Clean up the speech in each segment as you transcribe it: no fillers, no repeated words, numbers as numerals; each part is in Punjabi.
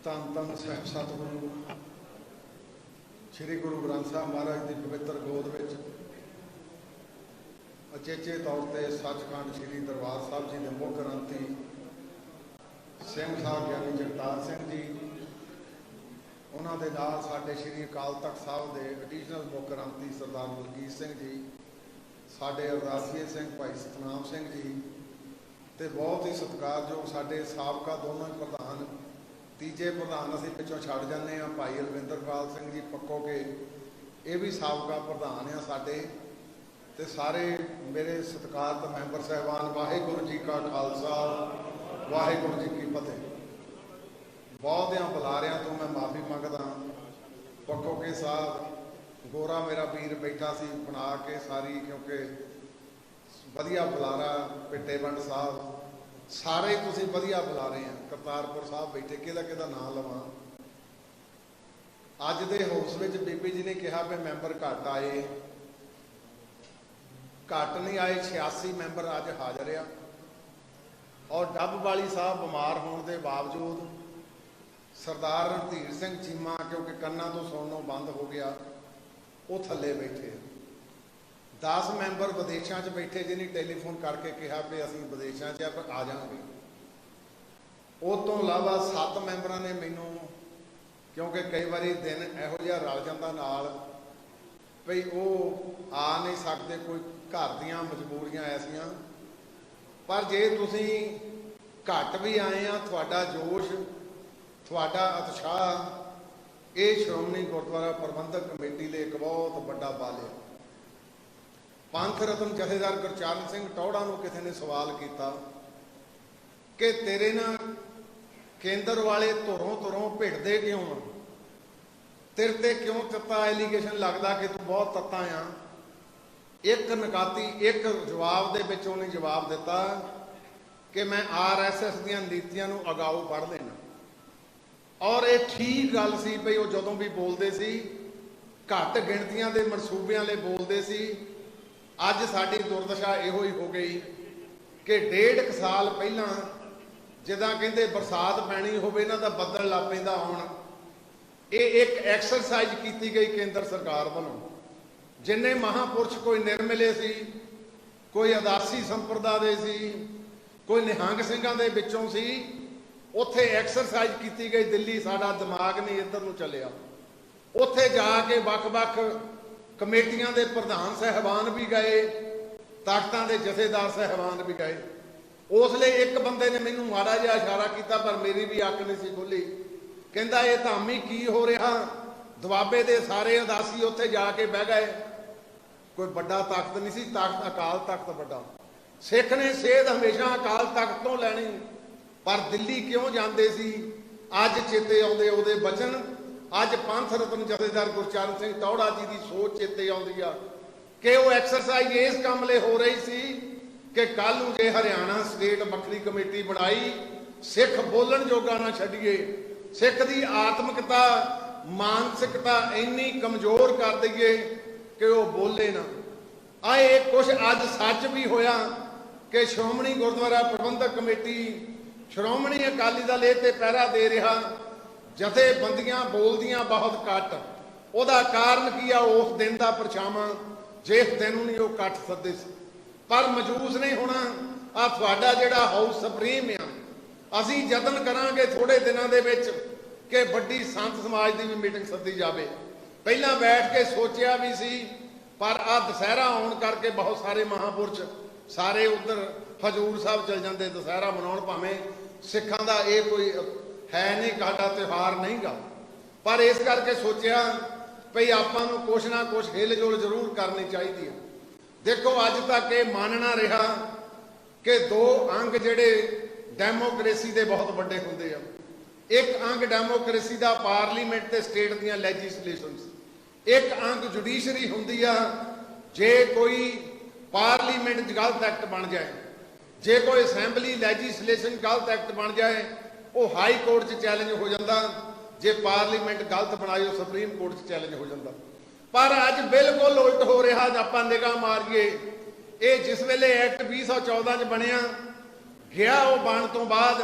ਧੰਨ ਧੰਨ ਸਾਹਿਬ ਸਤਿਗੁਰੂ श्री गुरु ग्रंथ साहब महाराज की पवित्र गोद में अचेचे तौर पर सचखंड श्री दरबार साहब जी के मुख ग्रंथी सिंह साहब ज्ञानी जगतार सिंह जी, उन्होंने नाल साडे श्री अकाल तख्त साहब के एडिशनल मुख ग्रंथी सरदार मलकीत सिंह जी, साडे अरदासीए सिंह भाई सतनाम सिंह जी, तो बहुत ही सत्कारयोग साडे साबका दोनों ही प्रधान तीजे प्रधान असीं पिछों छड्ड जाने भाई अलविंदरपाल सिंह जी पक्को के, ये भी साबका प्रधान आ साडे, ते सारे मेरे सत्कारत मैंबर साहबान, वाहिगुरू जी का खालसा वाहिगुरू जी की फतेह। बहुतियां बुलारियां तो मैं माफ़ी मंगदा। पक्को के साहब गोरा मेरा वीर बैठा सी बना के सारी, क्योंकि वधिया बुलारा पिट्टेवंड साहब सारे तुसीं वधिया बुला रहे हैं। करतारपुर साहब बैठे किहदा नाम लवां। अज दे हाउस विच बीबी जी ने कहा भी मैंबर घट आए, घट नहीं आए, 86 मैंबर अज हाजिर आ। और डब वाली साहब बीमार होने के बावजूद सरदार रणधीर सिंह चीमा, क्योंकि कन्ना तो सुननों बंद हो गया, वो थले बैठे। 10 मैंबर विदेशों च बैठे, जिन्हें टैलीफोन करके कहा भी असीं विदेशों च आ जाएंगे। उस तो इलावा 7 मैंबर ने मैनू, क्योंकि कई बारी दिन इहो जिहा रल जांदा नाल भई वो आ नहीं सकते, कोई घर दीयां मजबूरियां ऐसियां, पर जे तुसीं घट भी आए आ, तुहाडा जोश तुहाडा उत्साह ये श्रोमणी गुरुद्वारा प्रबंधक कमेटी लिए एक बहुत बड़ा बल है। पंथ रतन जथेदार गुरचरण सिंह टौड़ा नूं किसी ने सवाल किया कि तेरे ना केंद्र वाले धुरों धुरों भिड़ते क्यों आ, तेरे ते क्यों तत्ता एलीगेशन लगता कि तू बहुत तत्ता आ। एक नकाती एक जवाब दे विच उन्हें जवाब दिता कि मैं RSS दीयां नीतियां नूं अगाऊ पढ़ लेना। और ये ठीक गल सी भई वो जदों भी बोलते सी घट गिणतियां दे मनसूबियां ले बोलते सी। अज साडी दुर्दशा इहो ही हो गई कि 1.5 साल पहला जिदा कहते बरसात पैनी होवे ना तां बदल लग पैंदा आउण, ये एक एक्सरसाइज की गई केंद्र सरकार वालों। जिन्ने महापुरुष कोई निर्मिले सी, कोई अदासी संप्रदा दे सी, कोई निहंग सिंघां दे विचों सी, उत्थे एक्सरसाइज की गई। दिल्ली साडा दिमाग नहीं इधर नूं चलिया, उत्थे जाके वख-वख कमेटियां दे प्रधान साहबान भी गए, ताकतां दे जथेदार साहबान भी गए। उसले एक बंदे ने मैनू माड़ा जिहा इशारा किया, पर मेरी भी अख नहीं सी खुली। कहंदा ये धामी की हो रहा, दुआबे दे सारे अदासी उत्थे जाके बह गए। कोई बड़ा ताकत नहीं सी, ताकत अकाल तख्त बड़ा। सिख ने सेध हमेशा अकाल तख्त तो लैनी, पर दिल्ली क्यों जाते सी अज चेते आउंदे उहदे बचन। अज पंथ रतन जथेदार गुरचरण सिंह टौड़ा जी की सोच चेते आउंदी आ कि वो एक्सरसाइज इस काम ले हो रही सी कि कल नूं जे हरियाणा स्टेट वक्री कमेटी बनाई, सिख बोलन जोगा ना छड्डीए, सिख की आत्मकता मानसिकता इन्नी कमजोर कर दईए कि वो बोले ना। आए कुछ अज सच भी होया कि श्रोमणी गुरुद्वारा प्रबंधक कमेटी, श्रोमणी अकाली दल इह ते पहरा दे रहा, जथेबंदियां बोलदियां बहुत घट। उहदा कारण की आ, उस दिन का परछावां जिस दिन नहीं वो घट सदे सी, पर मजूस नहीं होना। आ तुहाडा जिहड़ा हाउस सुप्रीम आ, असीं यतन करांगे थोड़े दिनों दे विच कि वड्डी संत समाज की भी मीटिंग सद्दी जावे। पहलां बैठ के सोचिया भी सी, पर आ दशहरा आउण करके बहुत सारे महापुरुष सारे उधर हजूर साहब चल जाते दशहरा मनाउण। भावें सिखां दा ये कोई है नहीं, साडा त्यौहार नहीं गा, पर इस करके सोचा भई आपां नूं कुछ ना कुछ हिल जुल जरूर करनी चाहिए है। देखो अज तक ये मानना रहा कि 2 अंग जिहड़े डेमोक्रेसी के बहुत बड़े हुंदे आ। एक अंग डेमोक्रेसी का पार्लीमेंट ते स्टेट दीयां लैजिसलेशनस, एक अंग जुडिशरी हुंदी आ। जे कोई पार्लीमेंट गलत एक्ट बन जाए, जे कोई असैंबली लैजिसलेशन गलत एक्ट बन जाए, वो हाई कोर्ट च चैलेंज हो जाता। जे पार्लीमेंट गलत बनाए वो सुप्रीम कोर्ट च चैलेंज हो जाता। पर अज बिल्कुल उल्ट हो रहा। आपां निगाह मारीए, ये जिस वेले एक्ट 2014 च बनिया गया, वो बन तो बाद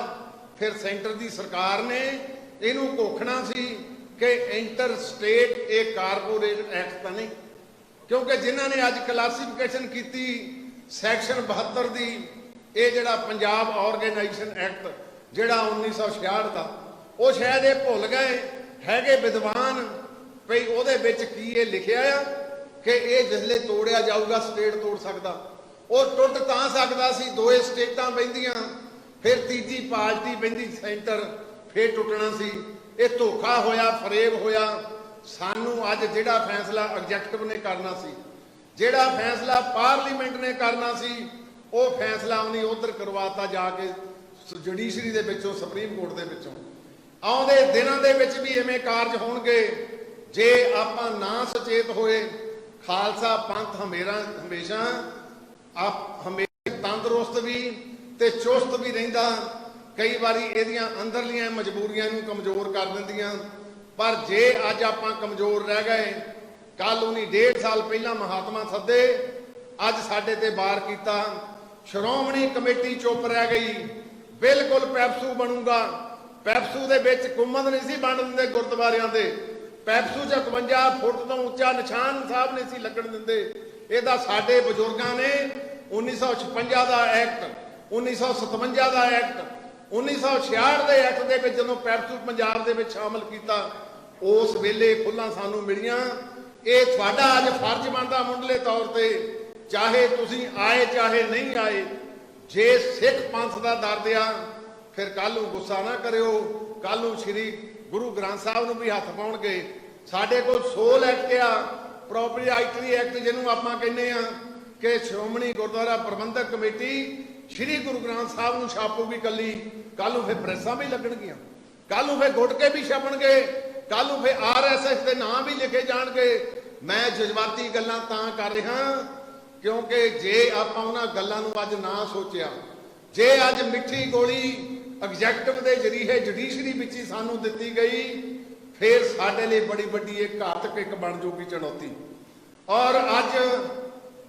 फिर सेंटर की सरकार ने ਇਹਨੂੰ ਘੋਖਣਾ ਸੀ ਕਿ ਇੰਟਰ ਸਟੇਟ ਇਹ ਕਾਰਪੋਰੇਟ ਐਕਟ ਤਾਂ ਨਹੀਂ, ਕਿਉਂਕਿ ਜਿਨ੍ਹਾਂ ਨੇ ਅੱਜ ਕਲਾਸੀਫਿਕੇਸ਼ਨ ਕੀਤੀ ਸੈਕਸ਼ਨ 72 ਦੀ, ਇਹ ਜਿਹੜਾ ਪੰਜਾਬ ਆਰਗੇਨਾਈਜੇਸ਼ਨ ਐਕਟ ਜਿਹੜਾ 1966 ਦਾ, ਉਹ ਸ਼ਾਇਦ ਇਹ ਭੁੱਲ ਗਏ ਹੈਗੇ ਵਿਦਵਾਨ ਭਈ ਉਹਦੇ ਵਿੱਚ ਕੀ ਇਹ ਲਿਖਿਆ ਆ ਕਿ ਇਹ ਜਿਸਲੇ ਤੋੜਿਆ ਜਾਊਗਾ ਸਟੇਟ ਤੋੜ ਸਕਦਾ। ਉਹ ਟੁੱਟ ਤਾਂ ਸਕਦਾ ਸੀ, ਦੋਏ ਸਟੇਟਾਂ ਬਹਿੰਦੀਆਂ ਫਿਰ ਤੀਜੀ ਪਾਰਟੀ ਬਹਿੰਦੀ ਸੈਂਟਰ, ਫਿਰ ਟੁੱਟਣਾ ਸੀ। ਇਹ ਧੋਖਾ ਹੋਇਆ, ਫਰੇਬ ਹੋਇਆ। ਸਾਨੂੰ ਅੱਜ ਜਿਹੜਾ ਫੈਸਲਾ ਐਗਜ਼ੈਕਟਿਵ ਨੇ ਕਰਨਾ ਸੀ, ਜਿਹੜਾ ਫੈਸਲਾ ਪਾਰਲੀਮੈਂਟ ਨੇ ਕਰਨਾ ਸੀ, ਉਹ ਫੈਸਲਾ ਉਹਨੇ ਉਧਰ ਕਰਵਾਤਾ ਜਾ ਕੇ ਜੁਡੀਸ਼ਰੀ ਦੇ ਵਿੱਚੋਂ, ਸੁਪਰੀਮ ਕੋਰਟ ਦੇ ਵਿੱਚੋਂ। ਆਉਂਦੇ ਦਿਨਾਂ ਦੇ ਵਿੱਚ ਵੀ ਐਵੇਂ ਕਾਰਜ ਹੋਣਗੇ ਜੇ ਆਪਾਂ ਨਾ ਸੁਚੇਤ ਹੋਏ। ਖਾਲਸਾ ਪੰਥ ਹਮੇਸ਼ਾ ਤੰਦਰੁਸਤ ਵੀ ਤੇ ਚੁਸਤ ਵੀ ਰਹਿੰਦਾ। ਕਈ ਵਾਰੀ ਇਹਦੀਆਂ ਅੰਦਰਲੀਆਂ ਮਜਬੂਰੀਆਂ ਨੂੰ ਕਮਜ਼ੋਰ ਕਰ ਦਿੰਦੀਆਂ, ਪਰ ਜੇ ਅੱਜ ਆਪਾਂ ਕਮਜ਼ੋਰ ਰਹਿ ਗਏ, ਕੱਲ ਉਹਨੇ 1.5 ਸਾਲ ਪਹਿਲਾਂ ਮਹਾਤਮਾ ਸੱਦੇ, ਅੱਜ ਸਾਡੇ ਤੇ ਵਾਰ ਕੀਤਾ। ਸ਼੍ਰੋਮਣੀ ਕਮੇਟੀ ਚੁੱਪ ਰਹਿ ਗਈ, ਬਿਲਕੁਲ ਪੈਪਸੂ ਬਣੂਗਾ। ਪੈਪਸੂ ਦੇ ਵਿੱਚ ਕੁੰਮਦ ਨਹੀਂ ਸੀ ਬਣ ਦਿੰਦੇ ਗੁਰਦੁਆਰਿਆਂ ਦੇ, ਪੈਪਸੂ 'ਚ 51 ਫੁੱਟ ਤੋਂ ਉੱਚਾ ਨਿਸ਼ਾਨ ਸਾਹਿਬ ਨਹੀਂ ਸੀ ਲੱਗਣ ਦਿੰਦੇ। ਇਹਦਾ ਸਾਡੇ ਬਜ਼ੁਰਗਾਂ ਨੇ 1956 ਦਾ ਐਕਟ, 1957 ਦਾ ਐਕਟ, 1966 ਦੇ ਐਕਟ ਦੇ ਵਿੱਚ ਜਦੋਂ ਪੈਪਸੂ ਪੰਜਾਬ ਦੇ ਵਿੱਚ ਸ਼ਾਮਲ ਕੀਤਾ, ਉਸ ਵੇਲੇ ਖੁੱਲਾਂ ਸਾਨੂੰ ਮਿਲੀਆਂ। ਇਹ ਤੁਹਾਡਾ ਅੱਜ ਫਰਜ਼ ਬਣਦਾ ਮੁੱਢਲੇ ਤੌਰ ਤੇ, ਚਾਹੇ ਤੁਸੀਂ ਆਏ ਚਾਹੇ ਨਹੀਂ ਆਏ। ਜੇ ਸਿੱਖ ਪੰਥ ਦਾ ਦਰਦ ਆ, ਫਿਰ ਕੱਲ ਨੂੰ ਗੁੱਸਾ ਨਾ ਕਰਿਓ, ਕੱਲ ਨੂੰ ਸ੍ਰੀ ਗੁਰੂ ਗ੍ਰੰਥ ਸਾਹਿਬ ਨੂੰ ਵੀ ਹੱਥ ਪਾਉਣਗੇ। ਸਾਡੇ ਕੋਲ ਸੋਲ ਐਕਟ ਆ, ਪ੍ਰੋਪਰੀਟਰੀ ਐਕਟ ਜਿਹਨੂੰ ਆਪਾਂ ਕਹਿੰਦੇ ਆ, ਕਿ ਸ਼੍ਰੋਮਣੀ ਗੁਰਦੁਆਰਾ ਪ੍ਰਬੰਧਕ ਕਮੇਟੀ ਸ੍ਰੀ ਗੁਰੂ ਗ੍ਰੰਥ ਸਾਹਿਬ ਨੂੰ ਛਾਪੂਗੀ ਕੱਲੀ। ਕੱਲ ਨੂੰ ਫਿਰ ਪ੍ਰੈਸਾਂ ਵੀ ਲੱਗਣਗੀਆਂ, ਕੱਲ ਨੂੰ ਫਿਰ ਗੁਟਕੇ ਵੀ ਛਪਣਗੇ, ਕੱਲ ਨੂੰ ਫਿਰ RSS ਦੇ ਨਾਂ ਵੀ ਲਿਖੇ ਜਾਣਗੇ। ਮੈਂ ਜਜ਼ਬਾਤੀ ਗੱਲਾਂ ਤਾਂ ਕਰ ਰਿਹਾ ਕਿਉਂਕਿ ਜੇ ਆਪਾਂ ਉਹਨਾਂ ਗੱਲਾਂ ਨੂੰ ਅੱਜ ਨਾ ਸੋਚਿਆ, ਜੇ ਅੱਜ ਮਿੱਠੀ ਗੋਲੀ ਐਗਜ਼ੈਕਟਿਵ ਦੇ ਜਰੀਏ ਜੁਡੀਸ਼ਰੀ ਵਿੱਚ ਹੀ ਸਾਨੂੰ ਦਿੱਤੀ ਗਈ, ਫਿਰ ਸਾਡੇ ਲਈ ਬੜੀ ਵੱਡੀ ਇੱਕ ਘਾਤਕ ਇੱਕ ਬਣ ਜੂਗੀ ਚੁਣੌਤੀ। ਔਰ ਅੱਜ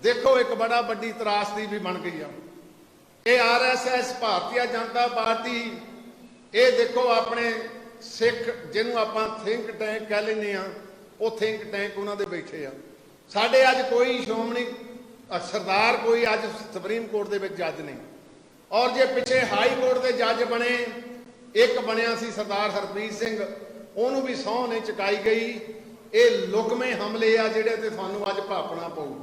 ਦੇਖੋ ਇੱਕ ਬੜਾ ਵੱਡੀ ਤਰਾਸਦੀ ਵੀ ਬਣ ਗਈ ਆ। ਇਹ RSS ਭਾਰਤੀ ਜਨਤਾ ਪਾਰਟੀ, ਇਹ ਦੇਖੋ ਆਪਣੇ ਸਿੱਖ ਜਿਹਨੂੰ ਆਪਾਂ ਥਿੰਕ ਟੈਂਕ ਕਹਿ ਲੈਂਦੇ ਆ, ਉਹ ਥਿੰਕ ਟੈਂਕ ਉਹਨਾਂ ਦੇ ਬੈਠੇ ਆ। ਸਾਡੇ ਅੱਜ ਕੋਈ ਸ਼੍ਰੋਮਣੀ ਸਰਦਾਰ ਕੋਈ ਅੱਜ ਸੁਪਰੀਮ ਕੋਰਟ ਦੇ ਵਿੱਚ ਜੱਜ ਨਹੀਂ। ਔਰ ਜੇ ਪਿੱਛੇ ਹਾਈ ਕੋਰਟ ਦੇ ਜੱਜ ਬਣੇ, ਇੱਕ ਬਣਿਆ ਸੀ ਸਰਦਾਰ ਹਰਪ੍ਰੀਤ ਸਿੰਘ, ਉਹਨੂੰ ਵੀ ਸਹੁੰ ਨਹੀਂ ਚੁਕਾਈ ਗਈ। ਇਹ ਲੁਕਵੇਂ ਹਮਲੇ ਆ ਜਿਹੜੇ ਤੇ ਤੁਹਾਨੂੰ ਅੱਜ ਭਾਪਣਾ ਪਊ।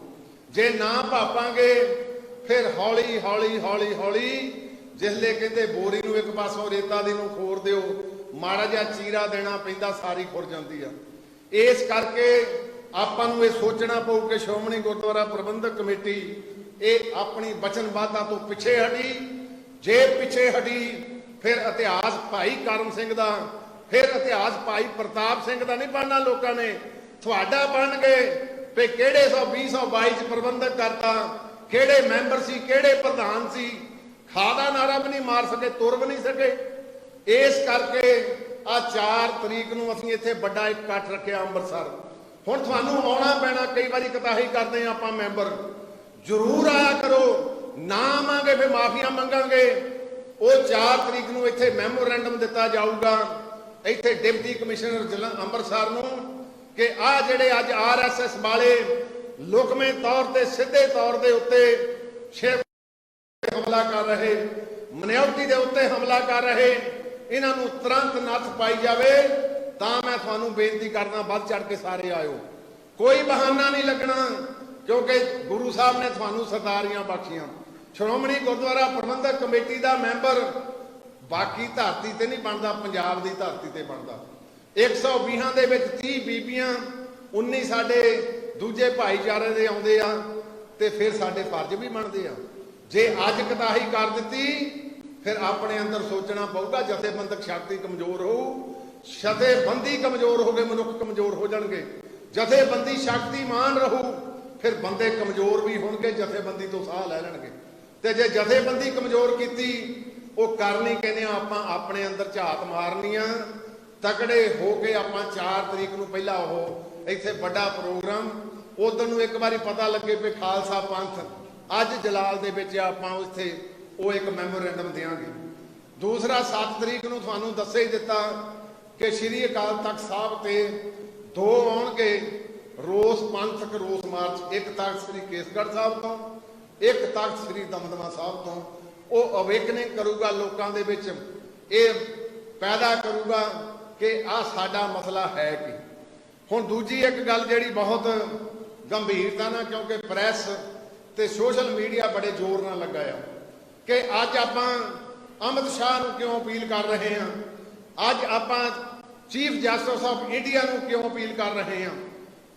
ਜੇ ਨਾ ਭਾਪਾਂਗੇ ਫਿਰ ਹੌਲੀ ਹੌਲੀ ਹੌਲੀ ਹੌਲੀ ਜਿਸਲੇ ਕਹਿੰਦੇ ਬੋਰੀ ਨੂੰ ਇੱਕ ਪਾਸੋਂ ਰੇਤਾ ਦੀ ਨੂੰ ਖੋਰ ਦਿਓ, ਮਾੜਾ ਜਿਹਾ ਚੀਰਾ ਦੇਣਾ ਪੈਂਦਾ, ਸਾਰੀ ਖੁਰ ਜਾਂਦੀ ਆ। ਇਸ ਕਰਕੇ ਆਪਾਂ ਨੂੰ ਇਹ ਸੋਚਣਾ ਪਊ ਕਿ ਸ਼੍ਰੋਮਣੀ ਗੁਰਦੁਆਰਾ ਪ੍ਰਬੰਧਕ ਕਮੇਟੀ ਇਹ ਆਪਣੀ ਵਚਨਬੱਧਤਾ ਤੋਂ ਪਿੱਛੇ ਹਟੀ। ਜੇ ਪਿੱਛੇ ਹਟੀ ਫਿਰ ਇਤਿਹਾਸ ਭਾਈ ਕਰਮ ਸਿੰਘ ਦਾ, ਫਿਰ ਇਤਿਹਾਸ ਭਾਈ ਪ੍ਰਤਾਪ ਸਿੰਘ ਦਾ ਨਹੀਂ ਬਣਨਾ ਲੋਕਾਂ ਨੇ, ਤੁਹਾਡਾ ਬਣਨਗੇ। ਵੀ ਕਿਹੜੇ 120-122 ਚ ਪ੍ਰਬੰਧਕ ਕਰਤਾ, ਕਿਹੜੇ ਮੈਂਬਰ ਸੀ, ਕਿਹੜੇ ਪ੍ਰਧਾਨ ਸੀ, ਖਾਦਾ ਨਾਰਾ ਵੀ ਨਹੀਂ ਮਾਰ ਸਕੇ, ਤੁਰ ਵੀ ਨਹੀਂ ਸਕੇ। ਇਸ ਕਰਕੇ ਆ 4 ਤਰੀਕ ਨੂੰ ਅਸੀਂ ਇੱਥੇ ਵੱਡਾ ਇੱਕ ਇਕੱਠ ਰੱਖਿਆ ਅੰਮ੍ਰਿਤਸਰ। ਹੁਣ ਤੁਹਾਨੂੰ ਆਉਣਾ ਪੈਣਾ, ਕਈ ਵਾਰੀ ਕਤਾਹੀ ਕਰਦੇ ਆਪਾਂ ਮੈਂਬਰ, ਜ਼ਰੂਰ ਆਇਆ ਕਰੋ। ਨਾ ਆਵਾਂਗੇ ਫਿਰ ਮਾਫੀਆਂ ਮੰਗਾਂਗੇ। ਉਹ 4 ਤਰੀਕ ਨੂੰ ਇੱਥੇ ਮੈਮੋਰੈਂਡਮ ਦਿੱਤਾ ਜਾਊਗਾ ਇੱਥੇ ਡਿਪਟੀ ਕਮਿਸ਼ਨਰ ਜ਼ਿਲ੍ਹਾ ਅੰਮ੍ਰਿਤਸਰ ਨੂੰ ਕਿ ਆਹ ਜਿਹੜੇ ਅੱਜ RSS ਵਾਲੇ ਲੁਕਵੇਂ ਤੌਰ ਤੇ ਸਿੱਧੇ ਤੌਰ ਦੇ ਉੱਤੇ ਹਮਲਾ ਕਰ ਰਹੇ, ਮਨਿਓਰਟੀ ਦੇ ਉੱਤੇ ਹਮਲਾ ਕਰ ਰਹੇ, ਇਹਨਾਂ ਨੂੰ ਤੁਰੰਤ ਨੱਥ ਪਾਈ ਜਾਵੇ। ਤਾਂ ਮੈਂ ਤੁਹਾਨੂੰ ਬੇਨਤੀ ਕਰਦਾ, ਵੱਧ ਚੜ ਕੇ ਸਾਰੇ ਆਇਓ, ਕੋਈ ਬਹਾਨਾ ਨਹੀਂ ਲੱਗਣਾ, ਕਿਉਂਕਿ ਗੁਰੂ ਸਾਹਿਬ ਨੇ ਤੁਹਾਨੂੰ ਸਰਦਾਰੀਆਂ ਬਖਸ਼ੀਆਂ। ਸ਼੍ਰੋਮਣੀ ਗੁਰਦੁਆਰਾ ਪ੍ਰਬੰਧਕ ਕਮੇਟੀ ਦਾ ਮੈਂਬਰ ਬਾਕੀ ਧਰਤੀ ਤੇ ਨਹੀਂ ਬਣਦਾ, ਪੰਜਾਬ ਦੀ ਧਰਤੀ ਤੇ ਬਣਦਾ। 120 ਦੇ ਵਿੱਚ 30 ਬੀਬੀਆਂ, 19 ਸਾਡੇ ਦੂਜੇ ਭਾਈਚਾਰੇ ਦੇ ਆਉਂਦੇ ਆ, ਤੇ ਫਿਰ ਸਾਡੇ ਫਰਜ਼ ਵੀ ਬਣਦੇ ਆ। ਜੇ ਅੱਜ ਕਤਾਹੀ ਕਰ ਦਿੱਤੀ ਫਿਰ ਆਪਣੇ ਅੰਦਰ ਸੋਚਣਾ ਪਊਗਾ। ਜਥੇਬੰਦਕ ਸ਼ਕਤੀ ਕਮਜ਼ੋਰ ਹੋਊ, ਜਥੇਬੰਦੀ ਕਮਜ਼ੋਰ ਹੋ ਗਏ, ਮਨੁੱਖ ਕਮਜ਼ੋਰ ਹੋ ਜਾਣਗੇ। ਜਥੇਬੰਦੀ ਸ਼ਕਤੀਮਾਨ ਰਹੂ, ਫਿਰ ਬੰਦੇ ਕਮਜ਼ੋਰ ਵੀ ਹੋਣਗੇ, ਜਥੇਬੰਦੀ ਤੋਂ ਸਾਹ ਲੈ ਲੈਣਗੇ। ਤੇ ਜੇ ਜਥੇਬੰਦੀ ਕਮਜ਼ੋਰ ਕੀਤੀ, ਉਹ ਕਰਨੀ ਕਹਿੰਦੇ ਆਪਾਂ ਆਪਣੇ ਅੰਦਰ ਝਾਤ ਮਾਰਨੀ ਆ। ਤਕੜੇ ਹੋ ਕੇ ਆਪਾਂ 4 ਤਰੀਕ ਨੂੰ ਪਹਿਲਾਂ ਉਹ ਇੱਥੇ ਵੱਡਾ ਪ੍ਰੋਗਰਾਮ, ਉਦੋਂ ਨੂੰ ਇੱਕ ਵਾਰੀ ਪਤਾ ਲੱਗੇ ਵੀ ਖਾਲਸਾ ਪੰਥ ਅੱਜ ਜਲਾਲ ਦੇ ਵਿੱਚ ਆਪਾਂ ਉੱਥੇ ਉਹ ਇੱਕ ਮੈਮੋਰੈਂਡਮ ਦੇਵਾਂਗੇ। ਦੂਸਰਾ 7 ਤਰੀਕ ਨੂੰ ਤੁਹਾਨੂੰ ਦੱਸੇ ਹੀ ਦਿੱਤਾ कि श्री अकाल तख्त साहब ते दो आउणगे रोस पंथक रोस मार्च, एक तख्त श्री केसगढ़ साहब तो, एक तख्त श्री दमदमा साहब तो। वो अवेकनिंग करूगा लोगों के विच, ये पैदा करूगा कि आ साडा मसला है कि। हुण दूजी एक गल जिहड़ी बहुत गंभीरता ना, क्योंकि प्रैस ते सोशल मीडिया बड़े जोर नाल लगा आ कि अज आपां अमित शाह नूं क्यों अपील कर रहे हैं, अज आपां चीफ जस्टिस ऑफ इंडिया नूं क्यों अपील कर रहे हैं।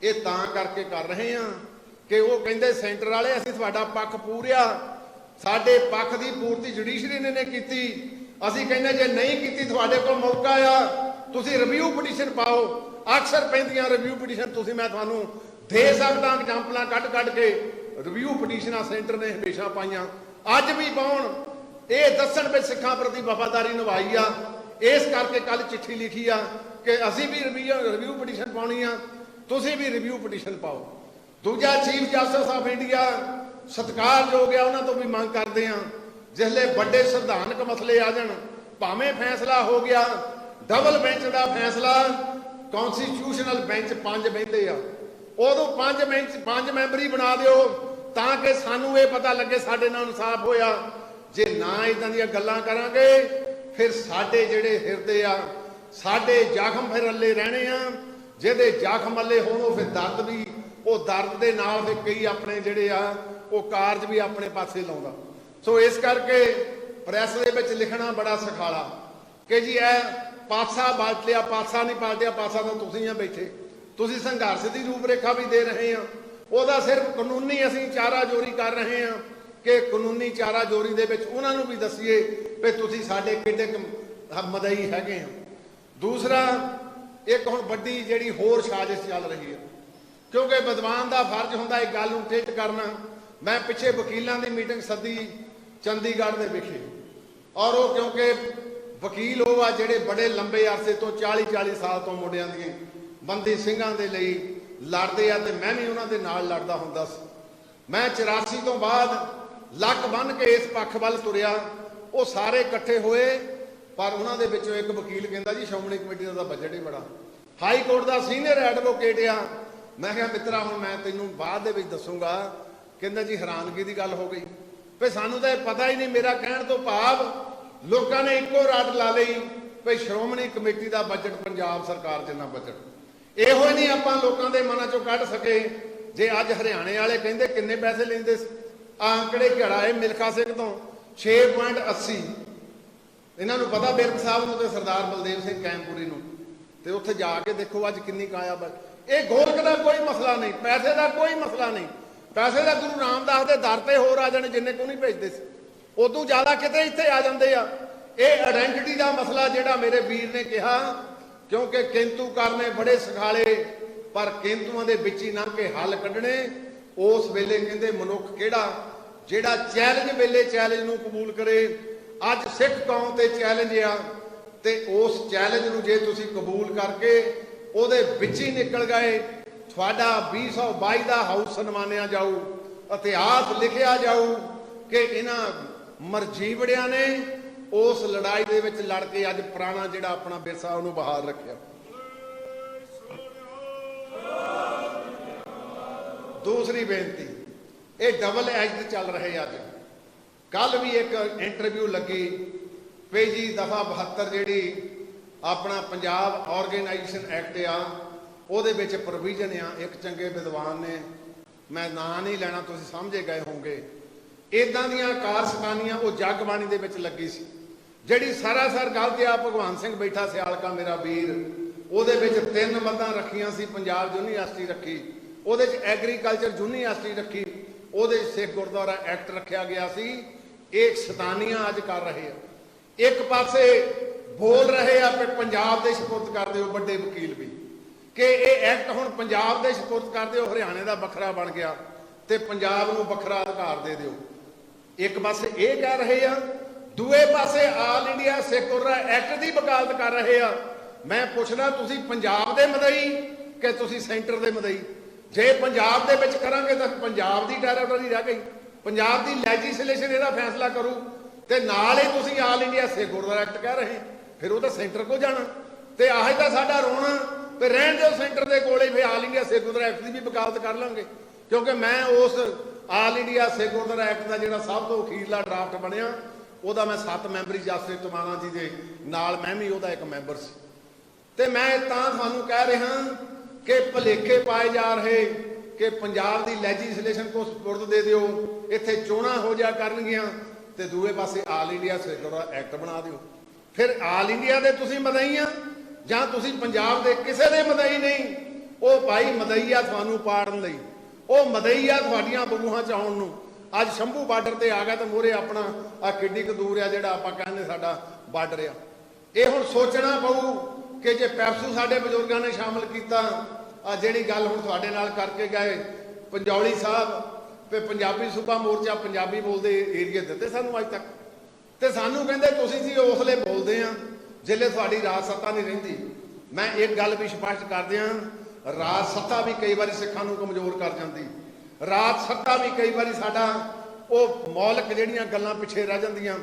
ये तां करके कर रहे हैं कि वो कहंदे सेंटर वाले असीं तुहाडा पक्ष पूरिया, साडे पक्ष की पूर्ति जुडिशरी ने कीती, असीं कहंदे जे नहीं कीती तुहाडे कोल मौका आ, तुसीं रिव्यू पटीशन पाओ। अक्सर पैंदियां रिव्यू पटीशन तुसीं, मैं तुहानूं दे सकदा एग्जांपलां कढ के रिव्यू पटीशनां सेंटर ने हमेशा पाईयां, अज भी पाउण, ये दस्सण भी सिखां प्रति वफादारी निभाई आ। इस करके कल चिट्ठी लिखी आ कि असीं भी रिव्यू पटीशन पाउणी आ, तुसीं भी रिव्यू पटीशन पाओ। दूजा चीफ जस्टिस ऑफ इंडिया सत्कारयोग है, उन्होंने तो भी मांग करते हैं जिसले बड़े संविधानक मसले आ जाण, भावें फैसला हो गया डबल बेंच का फैसला, कॉन्स्टिट्यूशनल बेंच 5 बहिंदे आ, उदों 5 मैंबरी बना दिओ ताकि सानू ये पता लगे साडे नाल इंसाफ होया। जे ना इदां दीयां गल्लां करांगे फिर साडे जिहड़े हिरदे आ, साडे जख्म फिर अल्ले रहने आ, जिहदे जख्म अल्ले होण फिर दर्द भी, वो दर्द दे नाल फिर कई अपने जिहड़े आ वो कारज भी अपने पासे लाउंदा। सो इस करके प्रैस दे विच लिखना बड़ा सखाला कि जी ए पासा पलट लिया, पासा नहीं पलटिया, पासा तो तुसीं आ बैठे, तुसीं संघर्ष की रूपरेखा भी दे रहे हैं, ਉਹਦਾ सिर्फ कानूनी ਅਸੀਂ ਚਾਰਾ जोरी कर रहे हैं कि कानूनी चारा जोरी ਦੇ ਵਿੱਚ ਉਹਨਾਂ ਨੂੰ ਵੀ ਦਸੀਏ ਵੀ ਤੁਸੀਂ ਸਾਡੇ ਕਿੰਨੇ ਮਦਈ ਹੈਗੇ ਆ। दूसरा एक ਹੁਣ ਵੱਡੀ ਜਿਹੜੀ ਹੋਰ ਸਾਜ਼ਿਸ਼ ਚੱਲ ਰਹੀ ਹੈ, क्योंकि विद्वान का फर्ज ਹੁੰਦਾ एक गल ਨੂੰ ਟਿੱਟ करना। मैं पिछे वकीलों की मीटिंग सदी चंडीगढ़ ਦੇ ਵਿਖੇ, और वो क्योंकि वकील वो आ ਜਿਹੜੇ बड़े लंबे अरसे तो 40-40 साल तो मुंडिਆਂ ਦੀਆਂ बंदी ਸਿੰਘਾਂ ਦੇ ਲਈ लड़ते हैं, तो मैं भी उन्होंने नाल लड़दा हुंदा सी। मैं 84 तो बाद लक बन के इस पक्ष वाल तुरिया, वो सारे इकट्ठे होए, पर उन्होंने विचों एक वकील कहता जी श्रोमणी कमेटी का बजट ही बड़ा, हाई कोर्ट का सीनियर एडवोकेट आ। मैं कहा मित्रा हुण मैं तैनूं बाद दे विच दसूंगा। कहता जी हैरानगी की गल हो गई भी सानूं तां पता ही नहीं। मेरा कहण तो भाव लोगों ने इक्को रट ला लई भी श्रोमणी कमेटी का बजट पंजाब सरकार जिन्ना बजट, ਇਹੋ ਹੀ नहीं ਆਪਾਂ ਲੋਕਾਂ ਦੇ ਮਨਾਂ ਚੋਂ ਕੱਢ ਸਕੇ। ਜੇ ਅੱਜ ਹਰਿਆਣੇ ਵਾਲੇ ਕਹਿੰਦੇ ਕਿੰਨੇ ਪੈਸੇ ਲੈਂਦੇ ਆਂਕੜੇ ਘੜਾ ਇਹ ਮਿਲਖਾ ਸਿੰਘ ਤੋਂ 6.80, ਇਹਨਾਂ ਨੂੰ ਪਤਾ ਬਿਰਕ ਸਾਹਿਬ ਨੂੰ ਤੇ ਸਰਦਾਰ ਬਲਦੇਵ ਸਿੰਘ ਕੈਂਪੂਰੀ ਨੂੰ, ਤੇ ਉੱਥੇ ਜਾ ਕੇ ਦੇਖੋ ਅੱਜ ਕਿੰਨੀ ਕਾਇਆ। ਇਹ ਗੋਲਕ ਦਾ ਕੋਈ ਮਸਲਾ ਨਹੀਂ, ਪੈਸੇ ਦਾ ਕੋਈ ਮਸਲਾ ਨਹੀਂ। ਪੈਸੇ ਦਾ ਗੁਰੂ ਰਾਮਦਾਸ ਦੇ ਦਰ ਤੇ ਹੋਰ ਆ ਜਾਣੇ ਜਿੰਨੇ ਕੋ ਨਹੀਂ ਭੇਜਦੇ ਸੀ, ਉਦੋਂ ਜ਼ਿਆਦਾ ਕਿਤੇ ਇੱਥੇ ਆ ਜਾਂਦੇ ਆ। ਇਹ ਆਇਡੈਂਟੀਟੀ ਦਾ ਮਸਲਾ ਜਿਹੜਾ ਮੇਰੇ ਵੀਰ ਨੇ ਕਿਹਾ, क्योंकि किंतु करने बड़े सखाले पर किंतुआं दे विच ही लंघ के हल कढणे। उस वेले कहंदे मनुख किहड़ा जिहड़ा चैलेंज वेले चैलेंज नूं कबूल करे। अज सिख कौम ते चैलेंज आ, ते उस चैलेंज नूं जे तुसीं कबूल करके उहदे विच ही निकल गए, तुहाडा 2022 दा हाउस सन्मानिया जाऊ, इतिहास लिखिया जाऊ कि इन्हां मरजीवड़ियां ने उस लड़ाई दे विच लड़ के अज पुराना जिहड़ा अपना विरसा उहनूं बहाल रखिया। दूसरी बेनती, ये डबल एज चल रहे अज। कल भी एक इंटरव्यू लगी पेजी दफा 72 जिहड़ी अपना पंजाब ऑर्गेनाइजेशन एक्ट आ, ਉਹਦੇ ਵਿੱਚ प्रोविजन आ, एक चंगे विद्वान ने, मैं ना नहीं लेना तुसीं समझे गए होंगे, इदां दीयां कारस्तानियां वो जगबाणी दे विच लगी सी जिहड़ी सरासर गल ते आ भगवान सिंह बैठा सियालका मेरा वीर, ਉਹਦੇ ਵਿੱਚ 3 बंदा रखियां सी, पंजाब यूनीवर्सिटी रखी, ਉਹਦੇ ਚ एग्रीकल्चर यूनीवर्सिटी रखी, ਉਹਦੇ सिख गुरुद्वारा एक्ट रखा गया सी। एक शैतानियां अज कर रहे हैं, एक पासे बोल रहे हैं कि पंजाब दे सपुर्द कर दिओ, बड़े वकील भी कि ये एक्ट हुण पंजाब दे सपुर्द कर दिओ, हरियाणे का बखरा बन गया तो पंजाब नूं बखरा अधिकार दे दिओ। एक पासे ये कह रहे हैं, दूए पासे all India Sikh Gurdwara act की वकालत कर रहे हैं। मैं पुछना तुसीं पंजाब दे मदई कि तुसीं सेंटर दे मदई? जे पंजाब दे विच करांगे तां पंजाब की टैरेटरी रह गई, पंजाब की लैजिसलेशन इहदा फैसला करू, ते नाल ही तुसीं all India Sikh Gurdwara act कह रहे, फिर वो तो सेंटर को जाना। ਤੇ ਆਹੀ ਤਾਂ ਸਾਡਾ ਰੋਣਾ ਤੇ ਰਹਿਣ ਦਿਓ ਸੈਂਟਰ ਦੇ ਕੋਲੇ, ਫਿਰ ਆਲ ਇੰਡੀਆ ਸਿੱਖ ਗੁਰਦੁਆਰਾ ਐਕਟ ਦੀ ਵੀ ਵਕਾਲਤ ਕਰ ਲਾਂਗੇ, ਕਿਉਂਕਿ ਮੈਂ ਉਸ ਆਲ ਇੰਡੀਆ ਸਿੱਖ ਗੁਰਦੁਆਰਾ ਐਕਟ ਦਾ ਜਿਹੜਾ ਸਭ ਤੋਂ ਅਖੀਰਲਾ ਡਰਾਫਟ ਬਣਿਆ ਉਹਦਾ ਮੈਂ 7 ਮੈਂਬਰੀ ਜਸਟਿਸ ਟਮਾਣਾ ਜੀ ਦੇ ਨਾਲ ਮੈਂ ਵੀ ਉਹਦਾ ਇੱਕ ਮੈਂਬਰ ਸੀ। ਤੇ ਮੈਂ ਤਾਂ ਤੁਹਾਨੂੰ ਕਹਿ ਰਿਹਾ ਕਿ ਭੁਲੇਖੇ ਪਾਏ ਜਾ ਰਹੇ ਕਿ ਪੰਜਾਬ ਦੀ ਲੈਜਿਸਲੇਸ਼ਨ ਕੋ ਸਪੁਰਦ ਦੇ ਦਿਓ, ਇੱਥੇ ਚੋਣਾਂ ਹੋ ਜਾ ਕਰਨਗੀਆਂ ਤੇ ਦੂਏ ਪਾਸੇ ਆਲ ਇੰਡੀਆ ਸਿੱਖ ਗੁਰਦੁਆਰਾ ਐਕਟ ਬਣਾ ਦਿਓ। ਫਿਰ ਆਲ ਇੰਡੀਆ ਦੇ ਤੁਸੀਂ ਮਦਈ ਆ ਜਾਂ ਤੁਸੀਂ ਪੰਜਾਬ ਦੇ ਕਿਸੇ ਦੇ ਮਦਈ ਨਹੀਂ। ਉਹ ਭਾਈ ਮਦਈ ਆ ਤੁਹਾਨੂੰ ਪਾੜਨ ਲਈ, ਉਹ ਮਦਈ ਆ ਤੁਹਾਡੀਆਂ ਬਗੂਹਾਂ ਚ ਆਉਣ ਨੂੰ। ਅੱਜ ਸ਼ੰਭੂ ਬਾਰਡਰ ਤੇ ਆ ਗਿਆ ਤੇ ਮੋਰੇ ਆਪਣਾ ਆ ਕਿੱਡੀ ਕੁ ਦੂਰ ਆ ਜਿਹੜਾ ਆਪਾਂ ਕਹਿੰਦੇ ਸਾਡਾ ਬਾਰਡਰ ਆ। ਇਹ ਹੁਣ ਸੋਚਣਾ ਪਊ ਕਿ ਜੇ ਪੈਪਸੂ ਸਾਡੇ ਬਜ਼ੁਰਗਾਂ ਨੇ ਸ਼ਾਮਲ ਕੀਤਾ, ਆ ਜਿਹੜੀ ਗੱਲ ਹੁਣ ਤੁਹਾਡੇ ਨਾਲ ਕਰਕੇ ਗਏ ਪੰਜੌਲੀ ਸਾਹਿਬ ਤੇ ਪੰਜਾਬੀ ਸੂਬਾ ਮੋਰਚਾ ਪੰਜਾਬੀ ਬੋਲਦੇ ਏਰੀਆ ਦਿੱਤੇ ਸਾਨੂੰ ਅੱਜ ਤੱਕ, ਤੇ ਸਾਨੂੰ ਕਹਿੰਦੇ ਤੁਸੀਂ ਜੀ ਉਸਲੇ ਬੋਲਦੇ ਆ ਜਿੱਲੇ ਤੁਹਾਡੀ ਰਾਜ ਸੱਤਾ ਨਹੀਂ ਰਹਿੰਦੀ। ਮੈਂ ਇੱਕ ਗੱਲ ਵੀ ਸਪਸ਼ਟ ਕਰ ਦਿਆਂ, ਰਾਜ ਸੱਤਾ ਵੀ ਕਈ ਵਾਰੀ ਸਿੱਖਾਂ ਨੂੰ ਕਮਜ਼ੋਰ ਕਰ ਜਾਂਦੀ, ਰਾਜ ਸੱਤਾ ਵੀ ਕਈ ਵਾਰੀ ਸਾਡਾ ਉਹ ਮੌਲਿਕ ਜਿਹੜੀਆਂ ਗੱਲਾਂ ਪਿੱਛੇ ਰਹਿ ਜਾਂਦੀਆਂ।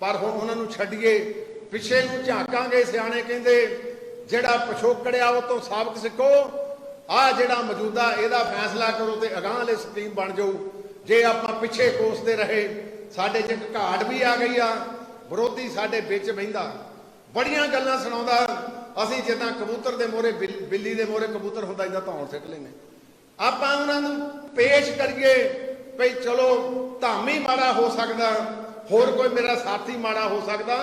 ਪਰ ਹੁਣ ਉਹਨਾਂ ਨੂੰ ਛੱਡੀਏ, ਪਿੱਛੇ ਨੂੰ ਝਾਕਾਂਗੇ। ਸਿਆਣੇ ਕਹਿੰਦੇ ਜਿਹੜਾ ਪਿਛੋਕੜਿਆ ਉਹ ਤੋਂ ਸਾਬਕ ਸਿੱਖੋ, ਆਹ ਜਿਹੜਾ ਮੌਜੂਦਾ ਇਹਦਾ ਫੈਸਲਾ ਕਰੋ ਤੇ ਅਗਾਂਹ ਵਾਲੇ ਸਕੀਮ ਬਣ ਜਾਊ। ਜੇ ਆਪਾਂ ਪਿੱਛੇ ਕੋਸਦੇ ਰਹੇ ਸਾਡੇ 'ਚ ਘਾਟ ਵੀ ਆ ਗਈ ਆ, ਵਿਰੋਧੀ ਸਾਡੇ ਵਿੱਚ ਬਹਿੰਦਾ ਬੜੀਆਂ ਗੱਲਾਂ ਸੁਣਾਉਂਦਾ, ਅਸੀਂ ਜਿੱਦਾਂ ਕਬੂਤਰ ਦੇ ਮੋਹਰੇ ਬਿੱਲੀ ਦੇ ਮੋਹਰੇ ਕਬੂਤਰ ਹੁੰਦਾ ਇਦਾਂ ਧੌਣ ਸਿੱਟ ਲੈਂਦੇ। ਆਪਾਂ ਉਹਨਾਂ ਨੂੰ ਪੇਸ਼ ਕਰੀਏ ਭਈ ਚਲੋ ਧਾਮੀ ਮਾੜਾ ਹੋ ਸਕਦਾ, ਹੋਰ ਕੋਈ ਮੇਰਾ ਸਾਥੀ ਮਾੜਾ ਹੋ ਸਕਦਾ।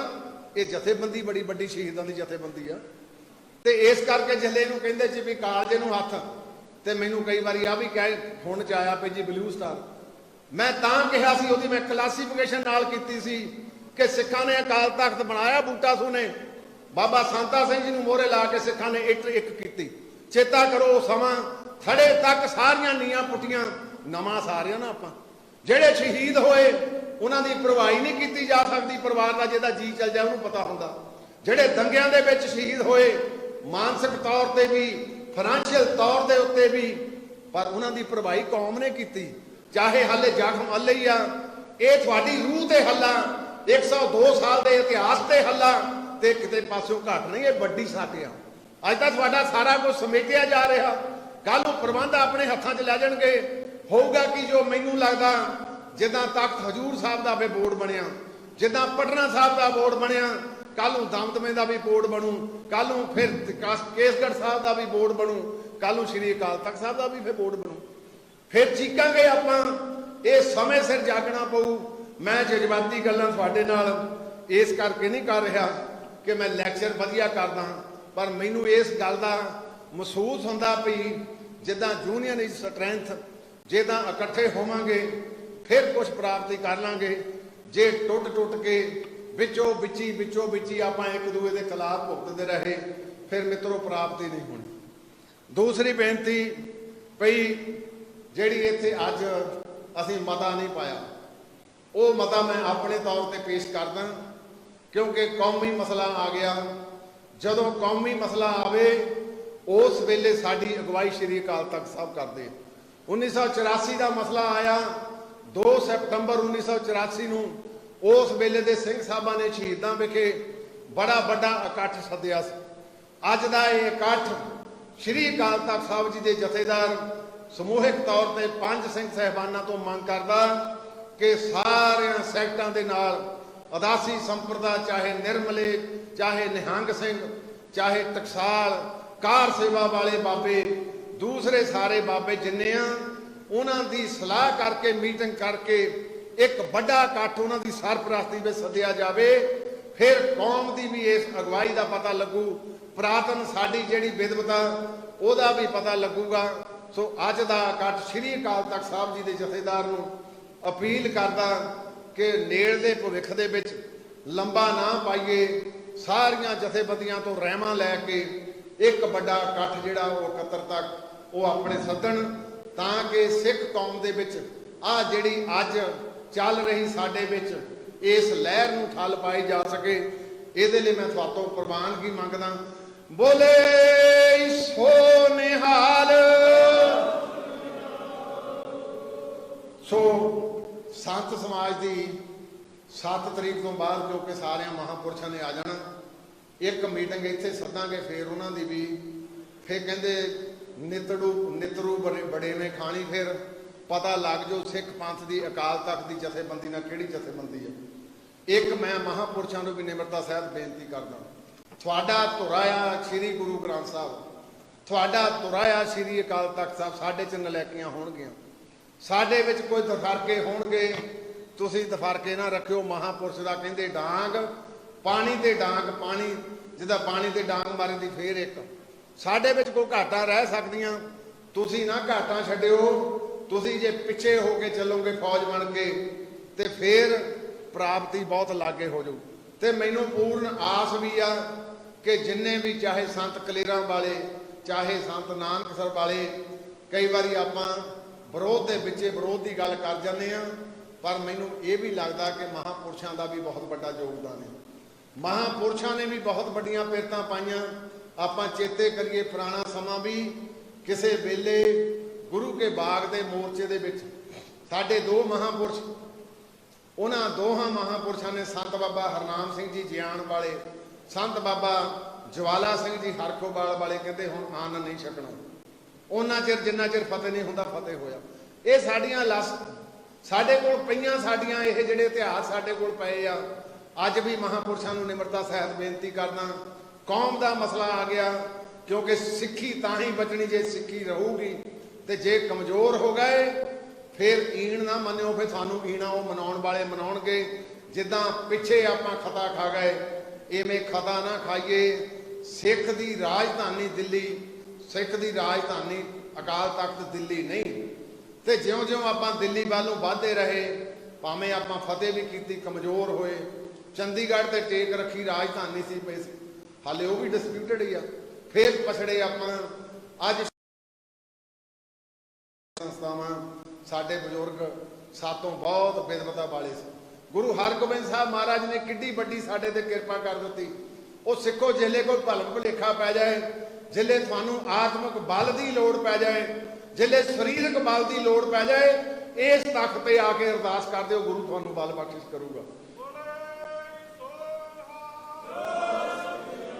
ਇਹ ਜਥੇਬੰਦੀ ਬੜੀ ਵੱਡੀ ਸ਼ਹੀਦਾਂ ਦੀ ਜਥੇਬੰਦੀ ਆ, ਤੇ ਇਸ ਕਰਕੇ ਜਿੱਲੇ ਨੂੰ ਕਹਿੰਦੇ ਸੀ ਵੀ ਕਾਲਜੇ ਨੂੰ ਹੱਥ, ਤੇ ਮੈਨੂੰ ਕਈ ਵਾਰੀ ਆ ਵੀ ਕਹਿ ਹੁਣ ਚ ਆਇਆ ਪਈ ਜੀ ਬਲੂ ਸਟਾਰ। ਮੈਂ ਤਾਂ ਕਿਹਾ ਸੀ, ਉਹਦੀ ਮੈਂ ਕਲਾਸੀਫਿਕੇਸ਼ਨ ਨਾਲ ਕੀਤੀ ਸੀ ਕਿ ਸਿੱਖਾਂ ਨੇ ਅਕਾਲ ਤਖਤ ਬਣਾਇਆ, ਬੂਟਾ ਸੂ ਨੇ ਬਾਬਾ ਸੰਤਾ ਸਿੰਘ ਜੀ ਨੂੰ ਮੋਹਰੇ ਲਾ ਕੇ ਸਿੱਖਾਂ ਨੇ ਇੱਕ ਕੀਤੀ। ਚੇਤਾ ਕਰੋ ਸਮਾਂ ਥੜੇ ਤੱਕ ਸਾਰੀਆਂ ਨੀਆਂ ਪੁੱਟੀਆਂ, ਨਵਾਂ ਸਾਰਿਆਂ ਨਾ ਆਪਾਂ ਜਿਹੜੇ ਸ਼ਹੀਦ ਹੋਏ ਉਹਨਾਂ ਦੀ ਪਰਵਾਹੀ ਨਹੀਂ ਕੀਤੀ ਜਾ ਸਕਦੀ। ਪਰਿਵਾਰ ਦਾ ਜਿਹਦਾ ਜੀ ਚੱਲ ਜਾਏ ਉਹਨੂੰ ਪਤਾ ਹੁੰਦਾ। ਜਿਹੜੇ ਦੰਗਿਆਂ ਦੇ ਵਿੱਚ ਸ਼ਹੀਦ ਹੋਏ ਮਾਨਸਿਕ ਤੌਰ ਤੇ ਵੀ, ਫਾਈਨੈਂਸ਼ੀਅਲ ਤੌਰ ਦੇ ਉੱਤੇ ਵੀ, ਪਰ ਉਹਨਾਂ ਦੀ ਪਰਵਾਹੀ ਕੌਮ ਨੇ ਕੀਤੀ। ਚਾਹੇ ਹਾਲੇ ਜ਼ਖਮ ਹੱਲੇ ਹੀ ਆ, ਇਹ ਤੁਹਾਡੀ ਰੂਹ ਤੇ ਹੱਲਾ, 102 ਸਾਲ ਦੇ ਇਤਿਹਾਸ ਤੇ ਹੱਲਾ, ਤੇ ਕਿਤੇ ਪਾਸਿਓਂ ਘੱਟ ਨਹੀਂ। ਇਹ ਵੱਡੀ ਸੱਟ ਆ। ਅੱਜ ਤਾਂ ਤੁਹਾਡਾ ਸਾਰਾ ਕੁਝ ਸਮੇਟਿਆ ਜਾ ਰਿਹਾ, ਕੱਲ ਨੂੰ ਪ੍ਰਬੰਧ ਆਪਣੇ ਹੱਥਾਂ 'ਚ ਲੈ ਜਾਣਗੇ। ਹੋਊਗਾ ਕਿ ਜੋ ਮੈਨੂੰ ਲੱਗਦਾ ਜਿੱਦਾਂ ਤਖਤ ਹਜੂਰ ਸਾਹਿਬ ਦਾ ਵੀ ਬੋਰਡ ਬਣਿਆ, ਜਿੱਦਾਂ ਪਟਨਾ ਸਾਹਿਬ ਦਾ ਬੋਰਡ ਬਣਿਆ, ਕੱਲ ਨੂੰ ਦਮਦਮੇ ਦਾ ਵੀ ਬੋਰਡ ਬਣੂ, ਕੱਲ ਨੂੰ ਫਿਰ ਕੇਸਗੜ੍ਹ ਸਾਹਿਬ ਦਾ ਵੀ ਬੋਰਡ ਬਣੂ, ਕੱਲ ਨੂੰ ਸ਼੍ਰੀ ਅਕਾਲ ਤਖਤ ਸਾਹਿਬ ਦਾ ਵੀ ਫਿਰ ਬੋਰਡ ਬਣੂ। ਫਿਰ ਚੀਕਾਂਗੇ ਆਪਾਂ। ਇਹ ਸਮੇਂ ਸਿਰ ਜਾਗਣਾ ਪਊ। ਮੈਂ ਜਜ਼ਬਾਤੀ ਗੱਲਾਂ ਤੁਹਾਡੇ ਨਾਲ ਇਸ ਕਰਕੇ ਨਹੀਂ ਕਰ ਰਿਹਾ ਕਿ ਮੈਂ ਲੈਕਚਰ ਵਧੀਆ ਕਰਦਾ, ਪਰ ਮੈਨੂੰ ਇਸ ਗੱਲ ਦਾ ਮਹਿਸੂਸ ਹੁੰਦਾ ਪਈ ਜਿੱਦਾਂ ਯੂਨੀਅਨ ਇਜ਼ ਸਟਰੈਂਥ, ਜਿੱਦਾਂ ਇਕੱਠੇ ਹੋਵਾਂਗੇ ਫਿਰ ਕੁਝ ਪ੍ਰਾਪਤੀ ਕਰ ਲਾਂਗੇ। ਜੇ ਟੁੱਟ ਕੇ ਵਿੱਚੋਂ ਵਿੱਚੀ ਆਪਾਂ ਇੱਕ ਦੂਏ ਦੇ ਖਿਲਾਫ ਭੁਗਤਦੇ ਰਹੇ ਫਿਰ ਮਿੱਤਰੋ ਪ੍ਰਾਪਤੀ ਨਹੀਂ ਹੋਣੀ। ਦੂਸਰੀ ਬੇਨਤੀ ਪਈ ਜਿਹੜੀ ਇੱਥੇ ਅੱਜ ਅਸੀਂ ਮਤਾ ਨਹੀਂ ਪਾਇਆ, ਉਹ ਮਤਾ ਮੈਂ ਆਪਣੇ ਤੌਰ ਤੇ ਪੇਸ਼ ਕਰਦਾ, ਕਿਉਂਕਿ ਕੌਮੀ ਮਸਲਾ ਆ ਗਿਆ। ਜਦੋਂ ਕੌਮੀ ਮਸਲਾ ਆਵੇ ਉਸ ਵੇਲੇ ਸਾਡੀ ਅਗਵਾਈ ਸ਼੍ਰੀ ਅਕਾਲ ਤਖਤ ਸਾਹਿਬ ਕਰਦੇ। 1984 ਦਾ ਮਸਲਾ ਆਇਆ, 2 ਸਤੰਬਰ 1984 ਨੂੰ ਉਸ ਵੇਲੇ ਦੇ ਸਿੰਘ ਸਾਹਿਬਾਂ ਨੇ ਸ਼ਹੀਦਾਂ ਵਿਖੇ ਬੜਾ ਵੱਡਾ ਇਕੱਠ ਸੱਦਿਆ ਸੀ। ਅੱਜ ਦਾ ਇਹ ਇਕੱਠ ਸ਼੍ਰੀ ਅਕਾਲ ਤਖਤ ਸਾਹਿਬ ਜੀ ਦੇ ਜਥੇਦਾਰ ਸਮੂਹਿਕ ਤੌਰ ਤੇ 5 ਸਿੰਘ ਸਾਹਿਬਾਨਾਂ ਤੋਂ ਮੰਗ ਕਰਦਾ ਕਿ ਸਾਰਿਆਂ ਸੈਕਟਾਂ ਦੇ ਨਾਲ ਉਦਾਸੀ ਸੰਪਰਦਾ, ਚਾਹੇ ਨਿਰਮਲੇ, ਚਾਹੇ ਨਿਹੰਗ ਸਿੰਘ, ਚਾਹੇ ਟਕਸਾਲ, ਕਾਰ ਸੇਵਾ ਵਾਲੇ ਬਾਬੇ, ਦੂਸਰੇ ਸਾਰੇ ਬਾਬੇ ਜਿੰਨੇ ਆ, ਉਹਨਾਂ ਦੀ ਸਲਾਹ ਕਰਕੇ ਮੀਟਿੰਗ ਕਰਕੇ ਇੱਕ ਵੱਡਾ ਇਕੱਠ ਉਹਨਾਂ ਦੀ ਸਰਪ੍ਰਸਤੀ ਵਿੱਚ ਸੱਦਿਆ ਜਾਵੇ। ਫਿਰ ਕੌਮ ਦੀ ਵੀ ਇਸ ਅਗਵਾਈ ਦਾ ਪਤਾ ਲੱਗੂ, ਪੁਰਾਤਨ ਸਾਡੀ ਜਿਹੜੀ ਵਿਦਵਤਾ ਉਹਦਾ ਵੀ ਪਤਾ ਲੱਗੂਗਾ। ਸੋ ਅੱਜ ਦਾ ਇਕੱਠ ਸ਼੍ਰੀ ਅਕਾਲ ਤਖਤ ਸਾਹਿਬ ਜੀ ਦੇ ਜਥੇਦਾਰ ਨੂੰ ਅਪੀਲ ਕਰਦਾ ਕਿ ਨੇੜ ਦੇ ਭਵਿੱਖ ਦੇ ਵਿੱਚ ਲੰਬਾ ਨਾ ਪਾਈਏ, ਸਾਰੀਆਂ ਜਥੇਬੰਦੀਆਂ ਤੋਂ ਰਹਿਮਾਂ ਲੈ ਕੇ ਇੱਕ ਵੱਡਾ ਇਕੱਠ ਜਿਹੜਾ ਉਹ 71 ਤੱਕ ਉਹ ਆਪਣੇ ਸੱਦਣ, ਤਾਂ ਕਿ ਸਿੱਖ ਕੌਮ ਦੇ ਵਿੱਚ ਆਹ ਜਿਹੜੀ ਅੱਜ ਚੱਲ ਰਹੀ ਸਾਡੇ ਵਿੱਚ ਇਸ ਲਹਿਰ ਨੂੰ ਠੱਲ ਪਾਈ ਜਾ ਸਕੇ। ਇਹਦੇ ਲਈ ਮੈਂ ਤੁਹਾਤੋਂ ਪ੍ਰਵਾਨਗੀ ਮੰਗਦਾ। ਬੋਲੇ ਸੋ ਨਿਹਾਲ। ਸੋ ਸੰਤ ਸਮਾਜ ਦੀ 7 ਤਰੀਕ ਤੋਂ ਬਾਅਦ, ਕਿਉਂਕਿ ਸਾਰਿਆਂ ਮਹਾਂਪੁਰਸ਼ਾਂ ਨੇ ਆ ਜਾਣਾ, एक मीटिंग इत्थे सदांगे, फिर उन्हां दी भी फिर कहंदे नितरू बड़े में खानी, फिर पता लग जो सिख पंथ की अकाल तख्त की जथेबंदी नाल किहड़ी जथेबंदी है। एक मैं महापुरुषों को भी निमरता सहित बेनती करदा, तुहाडा तुराया श्री गुरु ग्रंथ साहब, तुहाडा तुराया श्री अकाल तख्त साहब साडे च नलैकियां होणगियां, साडे विच कोई दफरके होणगे, तुसीं दफरके ना रखियो। महापुरुष दा कहंदे डांग पानी ते डांग, पानी जिदा पानी ते डांग मारे दी फेर एक, साडे विच कोई घाटा रह सकदियां, तुसीं ना घाटा छड्डियो। तुसीं जे पिछे हो के चलोगे फौज बन के ते फिर प्राप्ति बहुत लागे हो जाऊ। ते मैनूं पूर्ण आस भी आ कि जिन्ने भी चाहे संत कलेरां वाले, चाहे संत नानकसर वाले, कई बारी आपां विरोध दे विच विरोध की गल कर जाने आ, पर मैनूं ये भी लगता कि महापुरुषों का भी बहुत बड़ा योगदान है। महापुरुषों ने भी बहुत बड़ियां पिरतां पाईयां। आपां चेते करिए पुराना समा भी, किसे वेले गुरु के बाग के मोर्चे दे विच साडे दो महापुरुष, उन्हां दोहां महापुरुषों ने संत बाबा हरनाम सिंह जी जियाण वाले, संत बाबा ज्वाला सिंह जी हरखोवाल वाले, कहते हुण आन नहीं छकना उन्ना चिर जिन्ना चिर फतेह नहीं हुंदा फतेह होया। ये साडियां लस साडे कोल पईयां, साडियां ये जिहड़े इतिहास साडे कोल पए आ। अज भी महापुरुषों को निमरता सहित बेनती करना, कौम का मसला आ गया, क्योंकि सिक्खी तां ही बचनी जे सिक्खी रहूगी, ते जे कमज़ोर हो गए फिर ईण ना मनियो, फिर सानू ईणा वो मनाउण वाले मनाउणगे। जिद्दां पिछे आपां खता खा गए, इवें खता ना खाइए। सिख दी राजधानी दिल्ली, सिख दी राजधानी अकाल तख्त दिल्ली नहीं, ते ज्यों ज्यों आपां दिल्ली वालों वधदे रहे, भावें आपां फतेह भी कीती, कमज़ोर होए। चंडीगढ़ ते टेक रखी राजधानी सी पई, हाले वो भी डिस्प्यूटेड ही आ, फिर पछड़े आपां। अज संस्थावां साडे बजुर्ग सातों बहुत बिदवता वाले से। गुरु हरगोबिंद साहब महाराज ने किड्डी वड्डी साडे ते किरपा कर दी। वो सिखो जिले कोई भलम भुलेखा पै जाए, जिले थानू आत्मक बल की लोड़ पै जाए, जिले शरीरक बल की लोड़ पै जाए, इस तख्त पे आके अरदास कर दो, गुरु थानू बल बख्शिश करूगा।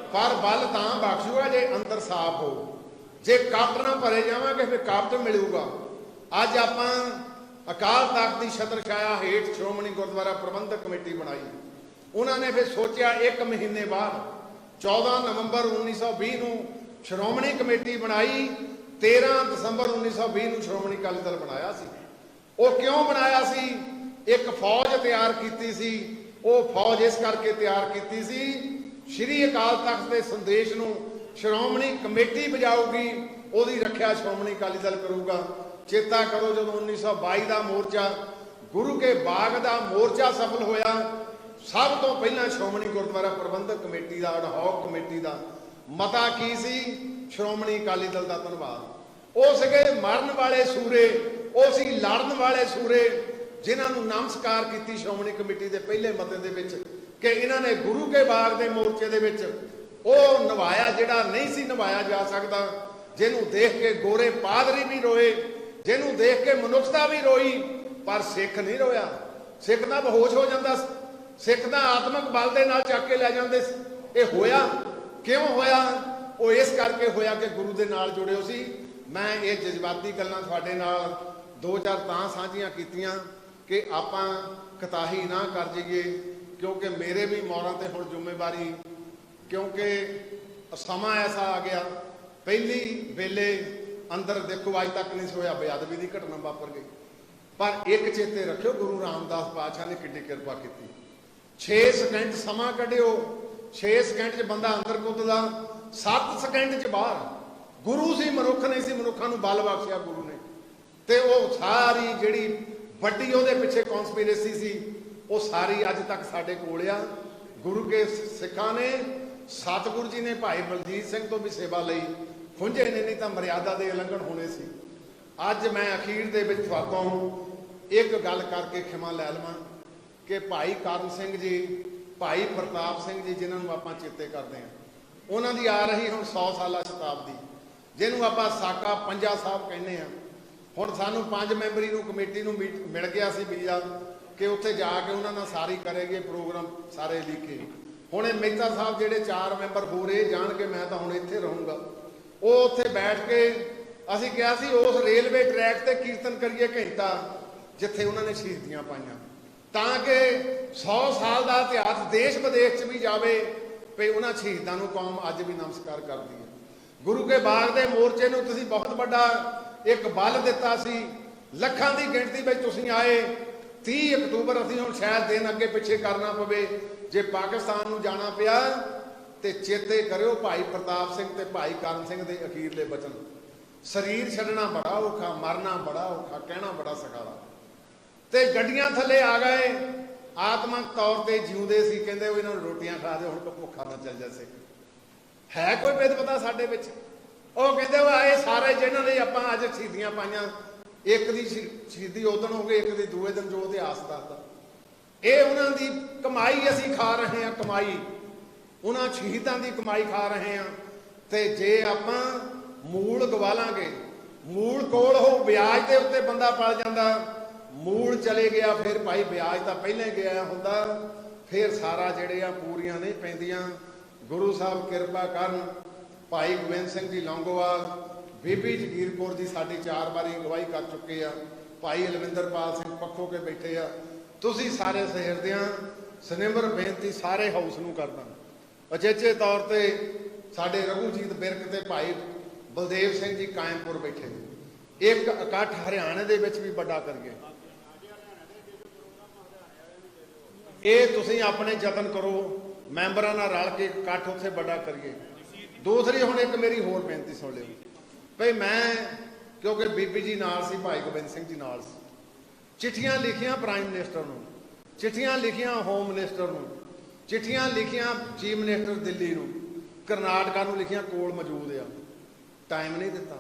पर बल तां बख्शूगा जे अंदर साफ हो, जे कपट ना भरे जावांगे फिर कपट मिलूगा। अज आपां अकाल तख्त की छत्र छाया हेठ श्रोमणी गुरुद्वारा प्रबंधक कमेटी बनाई। उन्होंने फिर सोचा एक महीने बाद 14 नवंबर 1920 को श्रोमणी कमेटी बनाई, 13 दिसंबर 1920 को श्रोमणी अकाली दल बनाया सी। वो क्यों बनाया सी? एक फौज तैयार की सी। वो फौज इस करके तैयार की सी, श्री अकाल तख्त के संदेश को श्रोमणी कमेटी बजाऊगी, उसकी रखिया श्रोमणी अकाली दल करूगा। चेता करो जब 1922 का मोर्चा गुरु के बाग का मोर्चा सफल होया, सब तो पहला श्रोमणी गुरुद्वारा प्रबंधक कमेटी का, अडहॉक कमेटी का मता की सी? श्रोमणी अकाली दल का धन्यवाद। वो सके मरन वाले सूरे, वो सी लड़न वाले सूरे, जिन्होंने नमस्कार की श्रोमणी कमेटी के पहले मते दे विच कि इन्होंने गुरु के बाग के मोर्चे दे विच वो निभाया जिहड़ा नहीं सी निभाया जा सकता, जिन्हों देख के गोरे पादरी भी रोए, जिन्हों देख के मनुष्यता भी रोई, पर सिख नहीं रोया। सिख ना बेहोश हो जाता, सिख ना आत्मक बल के नाल चक के लै जाते। ये होया क्यों होया? वो इस करके होया कि गुरु के नाल जुड़े हो सी। मैं ये जज्बाती गल्लां तुहाडे नाल दो चार तां साझियां कीतियां कि आपां कताही ना कर जाइए, क्योंकि मेरे भी मौरां ते हुण जिम्मेवारी, क्योंकि समा ऐसा आ गया। पहली वेले अंदर देखो अज तक नहीं होया, बेअदबी की घटना वापर गई, पर एक चेते रखियो गुरु रामदास पातशाह ने किड्डी किरपा की। 6 सेकंड समा कढ़ियो, 6 सेकंड च बंदा अंदर कुददा, 7 सेकंड च बाहर। गुरु सी, मनुख नहीं सी, मनुखा नूं बल बख्शिया गुरु ने। ते वो सारी जिहड़ी वड्डी उहदे पिछे कॉन्सपीरेसी सी, वो सारी अज तक साडे कोल आ। गुरु के सिखां ने, सतगुरु जी ने भाई बलजीत सिंह तो भी सेवा लई, खुंझे ने, नहीं तो मर्यादा के उलंघन होने सी। अज मैं अखीर दे विच तुहातों एक गल करके खिमा लै लवां कि भाई करम सिंह जी, भाई प्रताप सिंह जी, जिन्होंने आपां चेते करते हैं, उन्हों की आ रही हुण 100 साला शताब्दी, जिन्हों आपां साका पंजा साहब कहने हैं। हुण सानूं 5 मैंबरी नूं कमेटी नूं मिल गया सी वीज़ा कि उत्थे जाके उन्होंने सारी करेगी प्रोग्राम सारे लिखे। ਹੁਣ ਇਹ ਮਹਿਤਾ ਸਾਹਿਬ ਜਿਹੜੇ 4 ਮੈਂਬਰ ਹੋ ਰਹੇ ਜਾਣ ਕੇ ਮੈਂ ਤਾਂ ਹੁਣ ਇੱਥੇ ਰਹੂੰਗਾ, ਉਹ ਉੱਥੇ ਬੈਠ ਕੇ ਅਸੀਂ ਕਿਹਾ ਸੀ ਉਸ ਰੇਲਵੇ ਟਰੈਕ ਤੇ ਕੀਰਤਨ ਕਰੀਏ ਘੰਟਾ, ਜਿੱਥੇ ਉਹਨਾਂ ਨੇ ਸ਼ਹੀਦੀਆਂ ਪਾਈਆਂ, ਤਾਂ ਕਿ 100 ਸਾਲ ਦਾ ਇਤਿਹਾਸ ਦੇਸ਼ ਵਿਦੇਸ਼ 'ਚ ਵੀ ਜਾਵੇ ਵੀ ਉਹਨਾਂ ਸ਼ਹੀਦਾਂ ਨੂੰ ਕੌਮ ਅੱਜ ਵੀ ਨਮਸਕਾਰ ਕਰਦੀ ਹੈ। ਗੁਰੂ ਕੇ ਬਾਗ ਦੇ ਮੋਰਚੇ ਨੂੰ ਤੁਸੀਂ ਬਹੁਤ ਵੱਡਾ ਇੱਕ ਬਲ ਦਿੱਤਾ ਸੀ, ਲੱਖਾਂ ਦੀ ਗਿਣਤੀ ਵਿੱਚ ਤੁਸੀਂ ਆਏ। 30 ਅਕਤੂਬਰ ਅਸੀਂ ਹੁਣ ਸ਼ਾਇਦ ਦਿਨ ਅੱਗੇ ਪਿੱਛੇ ਕਰਨਾ ਪਵੇ, ਜੇ ਪਾਕਿਸਤਾਨ ਨੂੰ ਜਾਣਾ ਪਿਆ ਤੇ ਚੇਤੇ ਕਰਿਓ ਭਾਈ ਪ੍ਰਤਾਪ ਸਿੰਘ ਤੇ ਭਾਈ ਕਰਮ ਸਿੰਘ ਦੇ ਅਖੀਰਲੇ ਬਚਨ, ਸਰੀਰ ਛੱਡਣਾ ਬੜਾ ਔਖਾ, ਮਰਨਾ ਬੜਾ ਔਖਾ, ਕਹਿਣਾ ਬੜਾ ਸਖਾਲਾ। ਤੇ ਗੱਡੀਆਂ ਥੱਲੇ ਆ ਗਏ, ਆਤਮਕ ਤੌਰ ਤੇ ਜਿਉਂਦੇ ਸੀ, ਕਹਿੰਦੇ ਉਹ ਇਹਨਾਂ ਨੂੰ ਰੋਟੀਆਂ ਖਾ ਦੇ, ਹੁਣ ਕੋ ਭੁੱਖਾ ਨਾ ਚੱਲ ਜਾ ਸਿੱਖ। ਹੈ ਕੋਈ ਵਿਦ ਪਤਾ ਸਾਡੇ ਵਿੱਚ? ਉਹ ਕਹਿੰਦੇ ਉਹ ਆਏ ਸਾਰੇ ਜਿਹਨਾਂ ਲਈ ਆਪਾਂ ਅੱਜ ਸ਼ਹੀਦੀਆਂ ਪਾਈਆਂ, ਇੱਕ ਦੀ ਸ਼ਹੀਦੀ ਉਦਣ ਹੋ ਗਈ, ਇੱਕ ਦੀ ਦੂਏ ਦਿਨ, ਜੋ ਇਤਿਹਾਸ ਦੱਸਦਾ। ਇਹ ਉਹਨਾਂ ਦੀ ਕਮਾਈ ਅਸੀਂ ਖਾ ਰਹੇ ਹਾਂ, ਕਮਾਈ ਉਹਨਾਂ ਸ਼ਹੀਦਾਂ ਦੀ ਕਮਾਈ ਖਾ ਰਹੇ ਹਾਂ। ਤੇ ਜੇ ਆਪਾਂ ਮੂਲ ਗਵਾ ਲਾਂਗੇ, ਮੂਲ ਕੋਲ ਹੋ ਵਿਆਜ ਦੇ ਉੱਤੇ ਬੰਦਾ ਪਲ ਜਾਂਦਾ, ਮੂਲ ਚਲੇ ਗਿਆ ਫਿਰ ਭਾਈ ਵਿਆਜ ਤਾਂ ਪਹਿਲਾਂ ਗਿਆ ਹੁੰਦਾ, ਫਿਰ ਸਾਰਾ ਜਿਹੜੇ ਆ ਪੂਰੀਆਂ ਨਹੀਂ ਪੈਂਦੀਆਂ। ਗੁਰੂ ਸਾਹਿਬ ਕਿਰਪਾ ਕਰਨ, ਭਾਈ ਗੋਬਿੰਦ ਸਿੰਘ ਜੀ ਲੌਂਗੋਵਾਲ, ਬੀਬੀ ਜਗੀਰ ਕੌਰ ਜੀ ਸਾਡੀ 4 ਵਾਰੀ ਅਗਵਾਈ ਕਰ ਚੁੱਕੇ ਆ, ਭਾਈ ਅਲਵਿੰਦਰਪਾਲ ਸਿੰਘ ਪੱਖੋ ਕੇ ਬੈਠੇ ਆ। ਤੁਸੀਂ ਸਾਰੇ ਸਹਿਰਦਿਆਂ ਸਨਿਮਰ ਬੇਨਤੀ ਸਾਰੇ ਹਾਊਸ ਨੂੰ ਕਰਦਾ, ਅਚੇਚੇ ਤੌਰ ਤੇ ਸਾਡੇ ਰਘੂਜੀਤ ਬਿਰਕ ਤੇ ਭਾਈ ਬਲਦੇਵ ਸਿੰਘ ਜੀ ਕਾਇਮਪੁਰ ਬੈਠੇ, ਇੱਕ ਇਕੱਠ ਹਰਿਆਣੇ ਦੇ ਵਿੱਚ ਵੀ ਵੱਡਾ ਕਰੀਏ। ਇਹ ਤੁਸੀਂ ਆਪਣੇ ਯਤਨ ਕਰੋ, ਮੈਂਬਰਾਂ ਨਾਲ ਰਲ ਕੇ ਇਕੱਠ ਉੱਥੇ ਵੱਡਾ ਕਰੀਏ। ਦੂਸਰੀ ਹੁਣ ਇੱਕ ਮੇਰੀ ਹੋਰ ਬੇਨਤੀ ਸੁਣ ਲਿਓ ਭਈ, ਮੈਂ ਕਿਉਂਕਿ ਬੀਬੀ ਜੀ ਨਾਲ ਸੀ, ਭਾਈ ਗੋਬਿੰਦ ਸਿੰਘ ਜੀ ਨਾਲ ਸੀ, ਚਿੱਠੀਆਂ ਲਿਖੀਆਂ ਪ੍ਰਾਈਮ ਮਿਨਿਸਟਰ ਨੂੰ, ਚਿੱਠੀਆਂ ਲਿਖੀਆਂ ਹੋਮ ਮਿਨਿਸਟਰ ਨੂੰ, ਚਿੱਠੀਆਂ ਲਿਖੀਆਂ ਚੀਫ ਮਿਨਿਸਟਰ ਦਿੱਲੀ ਨੂੰ, ਕਰਨਾਟਕਾ ਨੂੰ ਲਿਖੀਆਂ, ਕੋਲ ਮੌਜੂਦ ਆ, ਟਾਈਮ ਨਹੀਂ ਦਿੱਤਾ।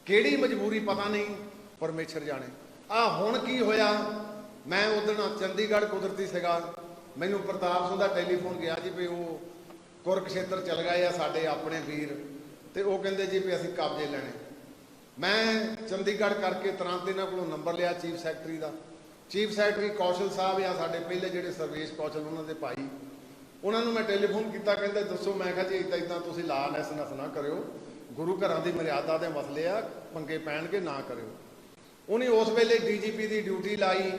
ਕਿਹੜੀ ਮਜਬੂਰੀ ਪਤਾ ਨਹੀਂ, ਪਰਮੇਸ਼ਰ ਜਾਣੇ। ਆ ਹੁਣ ਕੀ ਹੋਇਆ, ਮੈਂ ਉਦੋਂ ਚੰਡੀਗੜ੍ਹ ਕੁਦਰਤੀ ਸੀਗਾ, ਮੈਨੂੰ ਪ੍ਰਤਾਪ ਸਿੰਘ ਦਾ ਟੈਲੀਫੋਨ ਗਿਆ ਜੀ ਵੀ ਉਹ ਕੁਰਕਸ਼ੇਤਰ ਚਲ ਗਏ ਆ ਸਾਡੇ ਆਪਣੇ ਵੀਰ, ਤੇ ਉਹ ਕਹਿੰਦੇ ਜੀ ਵੀ ਅਸੀਂ ਕਬਜ਼ੇ ਲੈਣੇ। ਮੈਂ ਚੰਡੀਗੜ੍ਹ ਕਰਕੇ ਤੁਰੰਤ ਇਹਨਾਂ ਕੋਲੋਂ ਨੰਬਰ ਲਿਆ ਚੀਫ ਸੈਕਟਰੀ ਦਾ, ਚੀਫ ਸੈਕਟਰੀ ਕੌਸ਼ਲ ਸਾਹਿਬ ਆ ਸਾਡੇ ਪਹਿਲੇ ਜਿਹੜੇ ਸਰਵੇਸ਼ ਕੌਸ਼ਲ, ਉਹਨਾਂ ਦੇ ਭਾਈ, ਉਹਨਾਂ ਨੂੰ ਮੈਂ ਟੈਲੀਫੋਨ ਕੀਤਾ, ਕਹਿੰਦੇ ਦੱਸੋ। ਮੈਂ ਕਿਹਾ ਜੀ ਇੱਦਾਂ ਇੱਦਾਂ ਤੁਸੀਂ ਲਾ ਨੈਸ ਨਸ ਨਾ ਕਰਿਓ, ਗੁਰੂ ਘਰਾਂ ਦੀ ਮਰਿਆਦਾ ਦੇ ਮਸਲੇ ਆ, ਪੰਗੇ ਪੈਣਗੇ, ਨਾ ਕਰਿਓ। ਉਹਨੇ ਉਸ ਵੇਲੇ ਡੀਜੀਪੀ ਦੀ ਡਿਊਟੀ ਲਾਈ,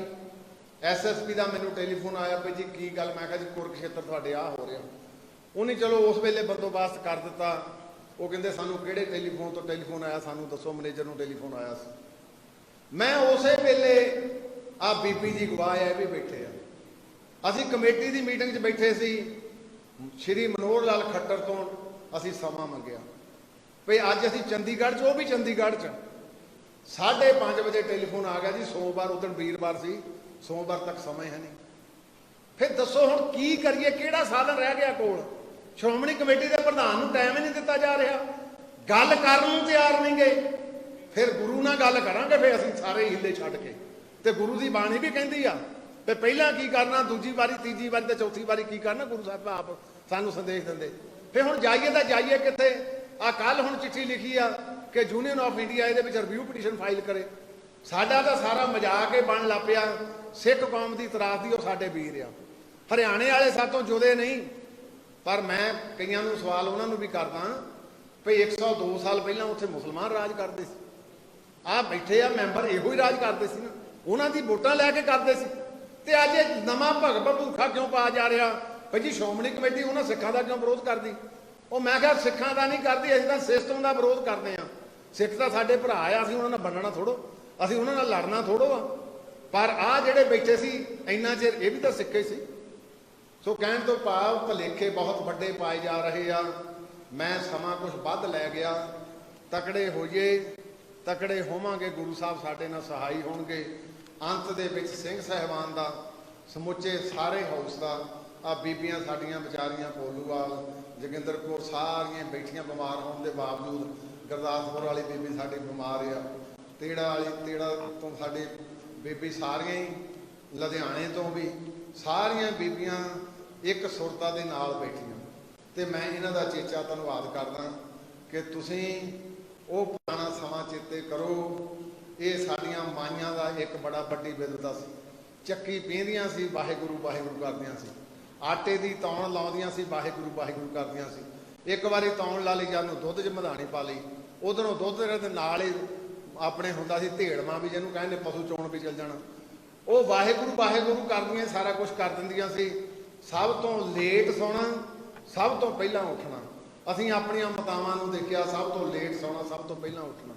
ਐਸਐਸਪੀ ਦਾ ਮੈਨੂੰ ਟੈਲੀਫੋਨ ਆਇਆ ਵੀ ਜੀ ਕੀ ਗੱਲ, ਮੈਂ ਕਿਹਾ ਜੀ ਕੁਰਕਸ਼ੇਤਰ ਤੁਹਾਡੇ ਆ ਹੋ ਰਿਹਾ। ਉਹਨੇ ਚਲੋ ਉਸ ਵੇਲੇ ਬੰਦੋਬਸਤ ਕਰ ਦਿੱਤਾ। ਉਹ ਕਹਿੰਦੇ ਸਾਨੂੰ ਕਿਹੜੇ ਟੈਲੀਫੋਨ ਤੋਂ ਟੈਲੀਫੋਨ ਆਇਆ, ਸਾਨੂੰ ਦੱਸੋ। ਮੈਨੇਜਰ ਨੂੰ ਟੈਲੀਫੋਨ ਆਇਆ ਸੀ। ਮੈਂ ਉਸੇ ਵੇਲੇ ਆ ਬੀਬੀ ਜੀ ਗਵਾਹ ਆ, ਵੀ ਬੈਠੇ ਆ, ਅਸੀਂ ਕਮੇਟੀ ਦੀ ਮੀਟਿੰਗ 'ਚ ਬੈਠੇ ਸੀ, ਸ਼੍ਰੀ ਮਨੋਹਰ ਲਾਲ ਖੱਟਰ ਤੋਂ ਅਸੀਂ ਸਮਾਂ ਮੰਗਿਆ ਵੀ ਅੱਜ ਅਸੀਂ ਚੰਡੀਗੜ੍ਹ 'ਚ, ਉਹ ਵੀ ਚੰਡੀਗੜ੍ਹ 'ਚ 5:30 ਵਜੇ ਟੈਲੀਫੋਨ ਆ ਗਿਆ ਜੀ, ਸੋਮਵਾਰ, ਉਦੋਂ ਵੀਰਵਾਰ ਸੀ, ਸੋਮਵਾਰ ਤੱਕ ਸਮਾਂ ਹੈ ਨਹੀਂ। ਫਿਰ ਦੱਸੋ ਹੁਣ ਕੀ ਕਰੀਏ, ਕਿਹੜਾ ਸਾਧਨ ਰਹਿ ਗਿਆ ਕੋਲ? ਸ਼੍ਰੋਮਣੀ ਕਮੇਟੀ ਦੇ ਪ੍ਰਧਾਨ ਨੂੰ ਟਾਈਮ ਹੀ ਨਹੀਂ ਦਿੱਤਾ ਜਾ ਰਿਹਾ, ਗੱਲ ਕਰਨ ਨੂੰ ਤਿਆਰ ਨਹੀਂ ਗਏ। ਫਿਰ ਗੁਰੂ ਨਾਲ ਗੱਲ ਕਰਾਂਗੇ, ਫਿਰ ਅਸੀਂ ਸਾਰੇ ਹਿੱਲੇ ਛੱਡ ਕੇ। ਤੇ ਗੁਰੂ ਦੀ ਬਾਣੀ ਵੀ ਕਹਿੰਦੀ ਆ ਤੇ ਪਹਿਲਾਂ ਕੀ ਕਰਨਾ, ਦੂਜੀ ਵਾਰੀ, ਤੀਜੀ ਵਾਰੀ ਤੇ ਚੌਥੀ ਵਾਰੀ ਕੀ ਕਰਨਾ, ਗੁਰੂ ਸਾਹਿਬ ਆਪ ਸਾਨੂੰ ਸੰਦੇਸ਼ ਦਿੰਦੇ। ਫਿਰ ਹੁਣ ਜਾਈਏ ਤਾਂ ਜਾਈਏ ਕਿੱਥੇ? ਆ ਕੱਲ ਹੁਣ ਚਿੱਠੀ ਲਿਖੀ ਆ ਕਿ ਯੂਨੀਅਨ ਆਫ ਇੰਡੀਆ ਇਹਦੇ ਵਿੱਚ ਰਿਵਿਊ ਪਟੀਸ਼ਨ ਫਾਈਲ ਕਰੇ। ਸਾਡਾ ਤਾਂ ਸਾਰਾ ਮਜ਼ਾਕ ਹੀ ਬਣ ਲੱਗ ਪਿਆ। ਸਿੱਖ ਕੌਮ ਦੀ ਤਰਾਸ ਦੀ ਉਹ ਸਾਡੇ ਵੀਰ ਆ, ਹਰਿਆਣੇ ਵਾਲੇ ਸਾਤੋਂ ਜੁਦੇ ਨਹੀਂ। ਪਰ ਮੈਂ ਕਈਆਂ ਨੂੰ ਸਵਾਲ ਉਹਨਾਂ ਨੂੰ ਵੀ ਕਰਦਾ ਭਈ 102 ਸਾਲ ਪਹਿਲਾਂ ਉੱਥੇ ਮੁਸਲਮਾਨ ਰਾਜ ਕਰਦੇ ਸੀ, ਆਹ ਬੈਠੇ ਆ ਮੈਂਬਰ ਇਹੋ ਹੀ ਰਾਜ ਕਰਦੇ ਸੀ ਨਾ, ਉਹਨਾਂ ਦੀ ਵੋਟਾਂ ਲੈ ਕੇ ਕਰਦੇ ਸੀ। ਤੇ ਅੱਜ ਇਹ ਨਵਾਂ ਭਗਤ ਭੂਖਾ ਕਿਉਂ ਪਾ ਜਾ ਰਿਹਾ ਭਈ ਜੀ ਸ਼੍ਰੋਮਣੀ ਕਮੇਟੀ ਉਹਨਾਂ ਸਿੱਖਾਂ ਦਾ ਕਿਉਂ ਵਿਰੋਧ ਕਰਦੀ? ਉਹ ਮੈਂ ਕਿਹਾ ਸਿੱਖਾਂ ਦਾ ਨਹੀਂ ਕਰਦੀ, ਅਸੀਂ ਤਾਂ ਸਿਸਟਮ ਦਾ ਵਿਰੋਧ ਕਰਦੇ ਆ। ਸਿੱਖ ਤਾਂ ਸਾਡੇ ਭਰਾ ਆ, ਅਸੀਂ ਉਹਨਾਂ ਨਾਲ ਵੰਡਣਾ ਥੋੜੋ, ਅਸੀਂ ਉਹਨਾਂ ਨਾਲ ਲੜਨਾ ਥੋੜੋ ਆ। ਪਰ ਆਹ ਜਿਹੜੇ ਬੈਠੇ ਸੀ ਇੰਨਾ ਚਿਰ, ਇਹ ਵੀ ਤਾਂ ਸਿੱਖੇ ਸੀ। ਸੋ ਕਹਿਣ ਤੋਂ ਭਾਵ ਭੁਲੇਖੇ ਬਹੁਤ ਵੱਡੇ ਪਾਏ ਜਾ ਰਹੇ ਆ। ਮੈਂ ਸਮਾਂ ਕੁਝ ਵੱਧ ਲੈ ਗਿਆ। ਤਕੜੇ ਹੋਈਏ, ਤਕੜੇ ਹੋਵਾਂਗੇ, ਗੁਰੂ ਸਾਹਿਬ ਸਾਡੇ ਨਾਲ ਸਹਾਈ ਹੋਣਗੇ। ਅੰਤ ਦੇ ਵਿੱਚ ਸਿੰਘ ਸਾਹਿਬਾਨ ਦਾ, ਸਮੁੱਚੇ ਸਾਰੇ ਹਾਊਸ ਦਾ, ਆ ਬੀਬੀਆਂ ਸਾਡੀਆਂ ਵਿਚਾਰੀਆਂ ਪੋਲੂਵਾਲ, ਜੋਗਿੰਦਰ ਕੌਰ, ਸਾਰੀਆਂ ਬੈਠੀਆਂ ਬਿਮਾਰ ਹੋਣ ਦੇ ਬਾਵਜੂਦ। ਗੁਰਦਾਸਪੁਰ ਵਾਲੀ ਬੀਬੀ ਸਾਡੀ ਬਿਮਾਰ ਆ, ਤੇੜਾ ਤੋਂ ਸਾਡੀ ਬੀਬੀ, ਸਾਰੀਆਂ ਹੀ ਲੁਧਿਆਣੇ ਤੋਂ ਵੀ, ਸਾਰੀਆਂ ਬੀਬੀਆਂ ਇੱਕ ਸੁਰਤਾ ਦੇ ਨਾਲ ਬੈਠੀਆਂ। ਤੇ ਮੈਂ ਇਹਨਾਂ ਦਾ ਚੇਚਾ ਧੰਨਵਾਦ ਕਰਦਾ ਕਿ ਤੁਸੀਂ ਉਹ ਪੁਰਾਣਾ ਸਮਾਂ ਚੇਤੇ ਕਰੋ। ਇਹ ਸਾਡੀਆਂ ਮਾਈਆਂ ਦਾ ਇੱਕ ਬੜਾ ਵੱਡੀ ਬਿਰਦਤਾ ਸੀ। ਚੱਕੀ ਪੀਂਦੀਆਂ ਸੀ, ਵਾਹਿਗੁਰੂ ਵਾਹਿਗੁਰੂ ਕਰਦੀਆਂ ਸੀ। ਆਟੇ ਦੀ ਤੌਣ ਲਾਉਂਦੀਆਂ ਸੀ, ਵਾਹਿਗੁਰੂ ਵਾਹਿਗੁਰੂ ਕਰਦੀਆਂ ਸੀ। ਇੱਕ ਵਾਰੀ ਤੌਣ ਲਾ ਲਈ, ਜਦ ਨੂੰ ਦੁੱਧ 'ਚ ਮਧਾਣੀ ਪਾ ਲਈ, ਉਧਰੋਂ ਦੁੱਧ ਦੇ ਨਾਲ ਹੀ ਆਪਣੇ ਹੁੰਦਾ ਸੀ ਧੇੜਵਾਂ ਵੀ, ਜਿਹਨੂੰ ਕਹਿੰਦੇ ਪਸ਼ੂ ਚੋਣ ਵੀ ਚੱਲ ਜਾਣਾ। ਉਹ ਵਾਹਿਗੁਰੂ ਵਾਹਿਗੁਰੂ ਕਰਦੀਆਂ, ਸਾਰਾ ਕੁਝ ਕਰ ਦਿੰਦੀਆਂ ਸੀ। ਸਭ ਤੋਂ ਲੇਟ ਸੌਣਾ, ਸਭ ਤੋਂ ਪਹਿਲਾਂ ਉੱਠਣਾ। ਅਸੀਂ ਆਪਣੀਆਂ ਮਾਤਾਵਾਂ ਨੂੰ ਦੇਖਿਆ, ਸਭ ਤੋਂ ਲੇਟ ਸੌਣਾ, ਸਭ ਤੋਂ ਪਹਿਲਾਂ ਉੱਠਣਾ।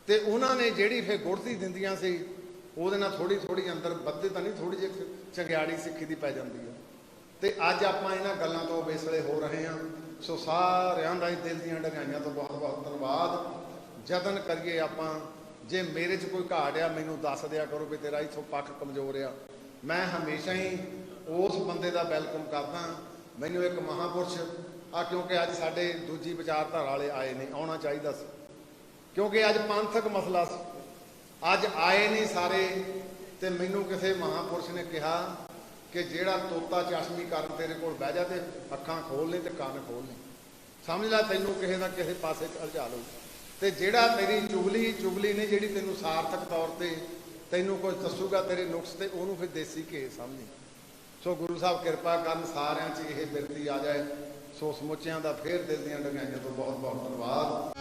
ਤੇ ਉਹਨਾਂ ਨੇ ਜਿਹੜੀ ਫਿਰ ਗੁੜਤੀ ਦਿੰਦੀਆਂ ਸੀ, ਉਹਦੇ ਨਾਲ ਥੋੜੀ ਥੋੜੀ ਅੰਦਰ ਵੱਧੇ ਤਾਂ ਨਹੀਂ, ਥੋੜੀ ਜਿਹੀ ਚੰਗਿਆੜੀ ਸਿੱਖੀ ਦੀ ਪੈ ਜਾਂਦੀ ਹੈ। ਤੇ ਅੱਜ ਆਪਾਂ ਇਹਨਾਂ ਗੱਲਾਂ ਤੋਂ ਬੇਸਲੇ ਹੋ ਰਹੇ ਹਾਂ। ਸੋ ਸਾਰਿਆਂ ਦਾ ਹੀ ਦਿਲ ਦੀਆਂ ਡਗਾਈਆਂ ਤੋਂ ਬਹੁਤ ਬਹੁਤ ਧੰਨਵਾਦ। ਯਤਨ ਕਰੀਏ ਆਪਾਂ, ਜੇ ਮੇਰੇ 'ਚ ਕੋਈ ਘਾਟ ਆ ਮੈਨੂੰ ਦੱਸ ਦਿਆ ਕਰੋ ਵੀ ਤੇਰਾ ਇੱਥੋਂ ਪੱਖ ਕਮਜ਼ੋਰ ਆ। ਮੈਂ ਹਮੇਸ਼ਾ ਹੀ ਉਸ ਬੰਦੇ ਦਾ ਵੈਲਕਮ ਕਰਦਾ। ਮੈਨੂੰ ਇੱਕ ਮਹਾਂਪੁਰਸ਼ ਆ, ਕਿਉਂਕਿ ਅੱਜ ਸਾਡੇ ਦੂਜੀ ਵਿਚਾਰਧਾਰਾ ਵਾਲੇ ਆਏ ਨੇ, ਆਉਣਾ ਚਾਹੀਦਾ ਸੀ, ਕਿਉਂਕਿ ਅੱਜ ਪੰਥਕ ਮਸਲਾ ਸੀ। ਅੱਜ ਆਏ ਨਹੀਂ ਸਾਰੇ। ਤੇ ਮੈਨੂੰ ਕਿਸੇ ਮਹਾਂਪੁਰਸ਼ ਨੇ ਕਿਹਾ ਕਿ ਜਿਹੜਾ ਤੋਤਾ ਚਸ਼ਮੀ ਕਰਨ ਤੇਰੇ ਕੋਲ ਬਹਿ ਜਾ ਤੇ ਅੱਖਾਂ ਖੋਲ ਲੈ ਤੇ ਕੰਨ ਖੋਲ ਲੈ, ਸਮਝ ਲੈ ਤੈਨੂੰ ਕਿਸੇ ਨਾ ਕਿਸੇ ਪਾਸੇ ਉਲਝਾ ਲਊ। ਤੇ ਜਿਹੜਾ ਤੇਰੀ ਚੁਗਲੀ ਨੇ ਜਿਹੜੀ ਤੈਨੂੰ ਸਾਰਥਕ ਤੌਰ ਤੇ ਤੈਨੂੰ ਕੁਝ ਦੱਸੂਗਾ ਤੇਰੇ ਨੁਕਸ ਤੇ, ਉਹਨੂੰ ਫਿਰ ਦੇਸੀ ਘੇ ਸਮਝੀ। ਸੋ ਗੁਰੂ ਸਾਹਿਬ ਕਿਰਪਾ ਕਰਨ ਸਾਰਿਆਂ 'ਚ ਇਹ ਬਿਰਤੀ ਆ ਜਾਏ। ਸੋ ਸਮੁੱਚਿਆਂ ਦਾ ਫੇਰ ਦਿਲ ਦੀਆਂ ਡਗਾਈਆਂ ਤੋਂ ਬਹੁਤ ਬਹੁਤ ਧੰਨਵਾਦ।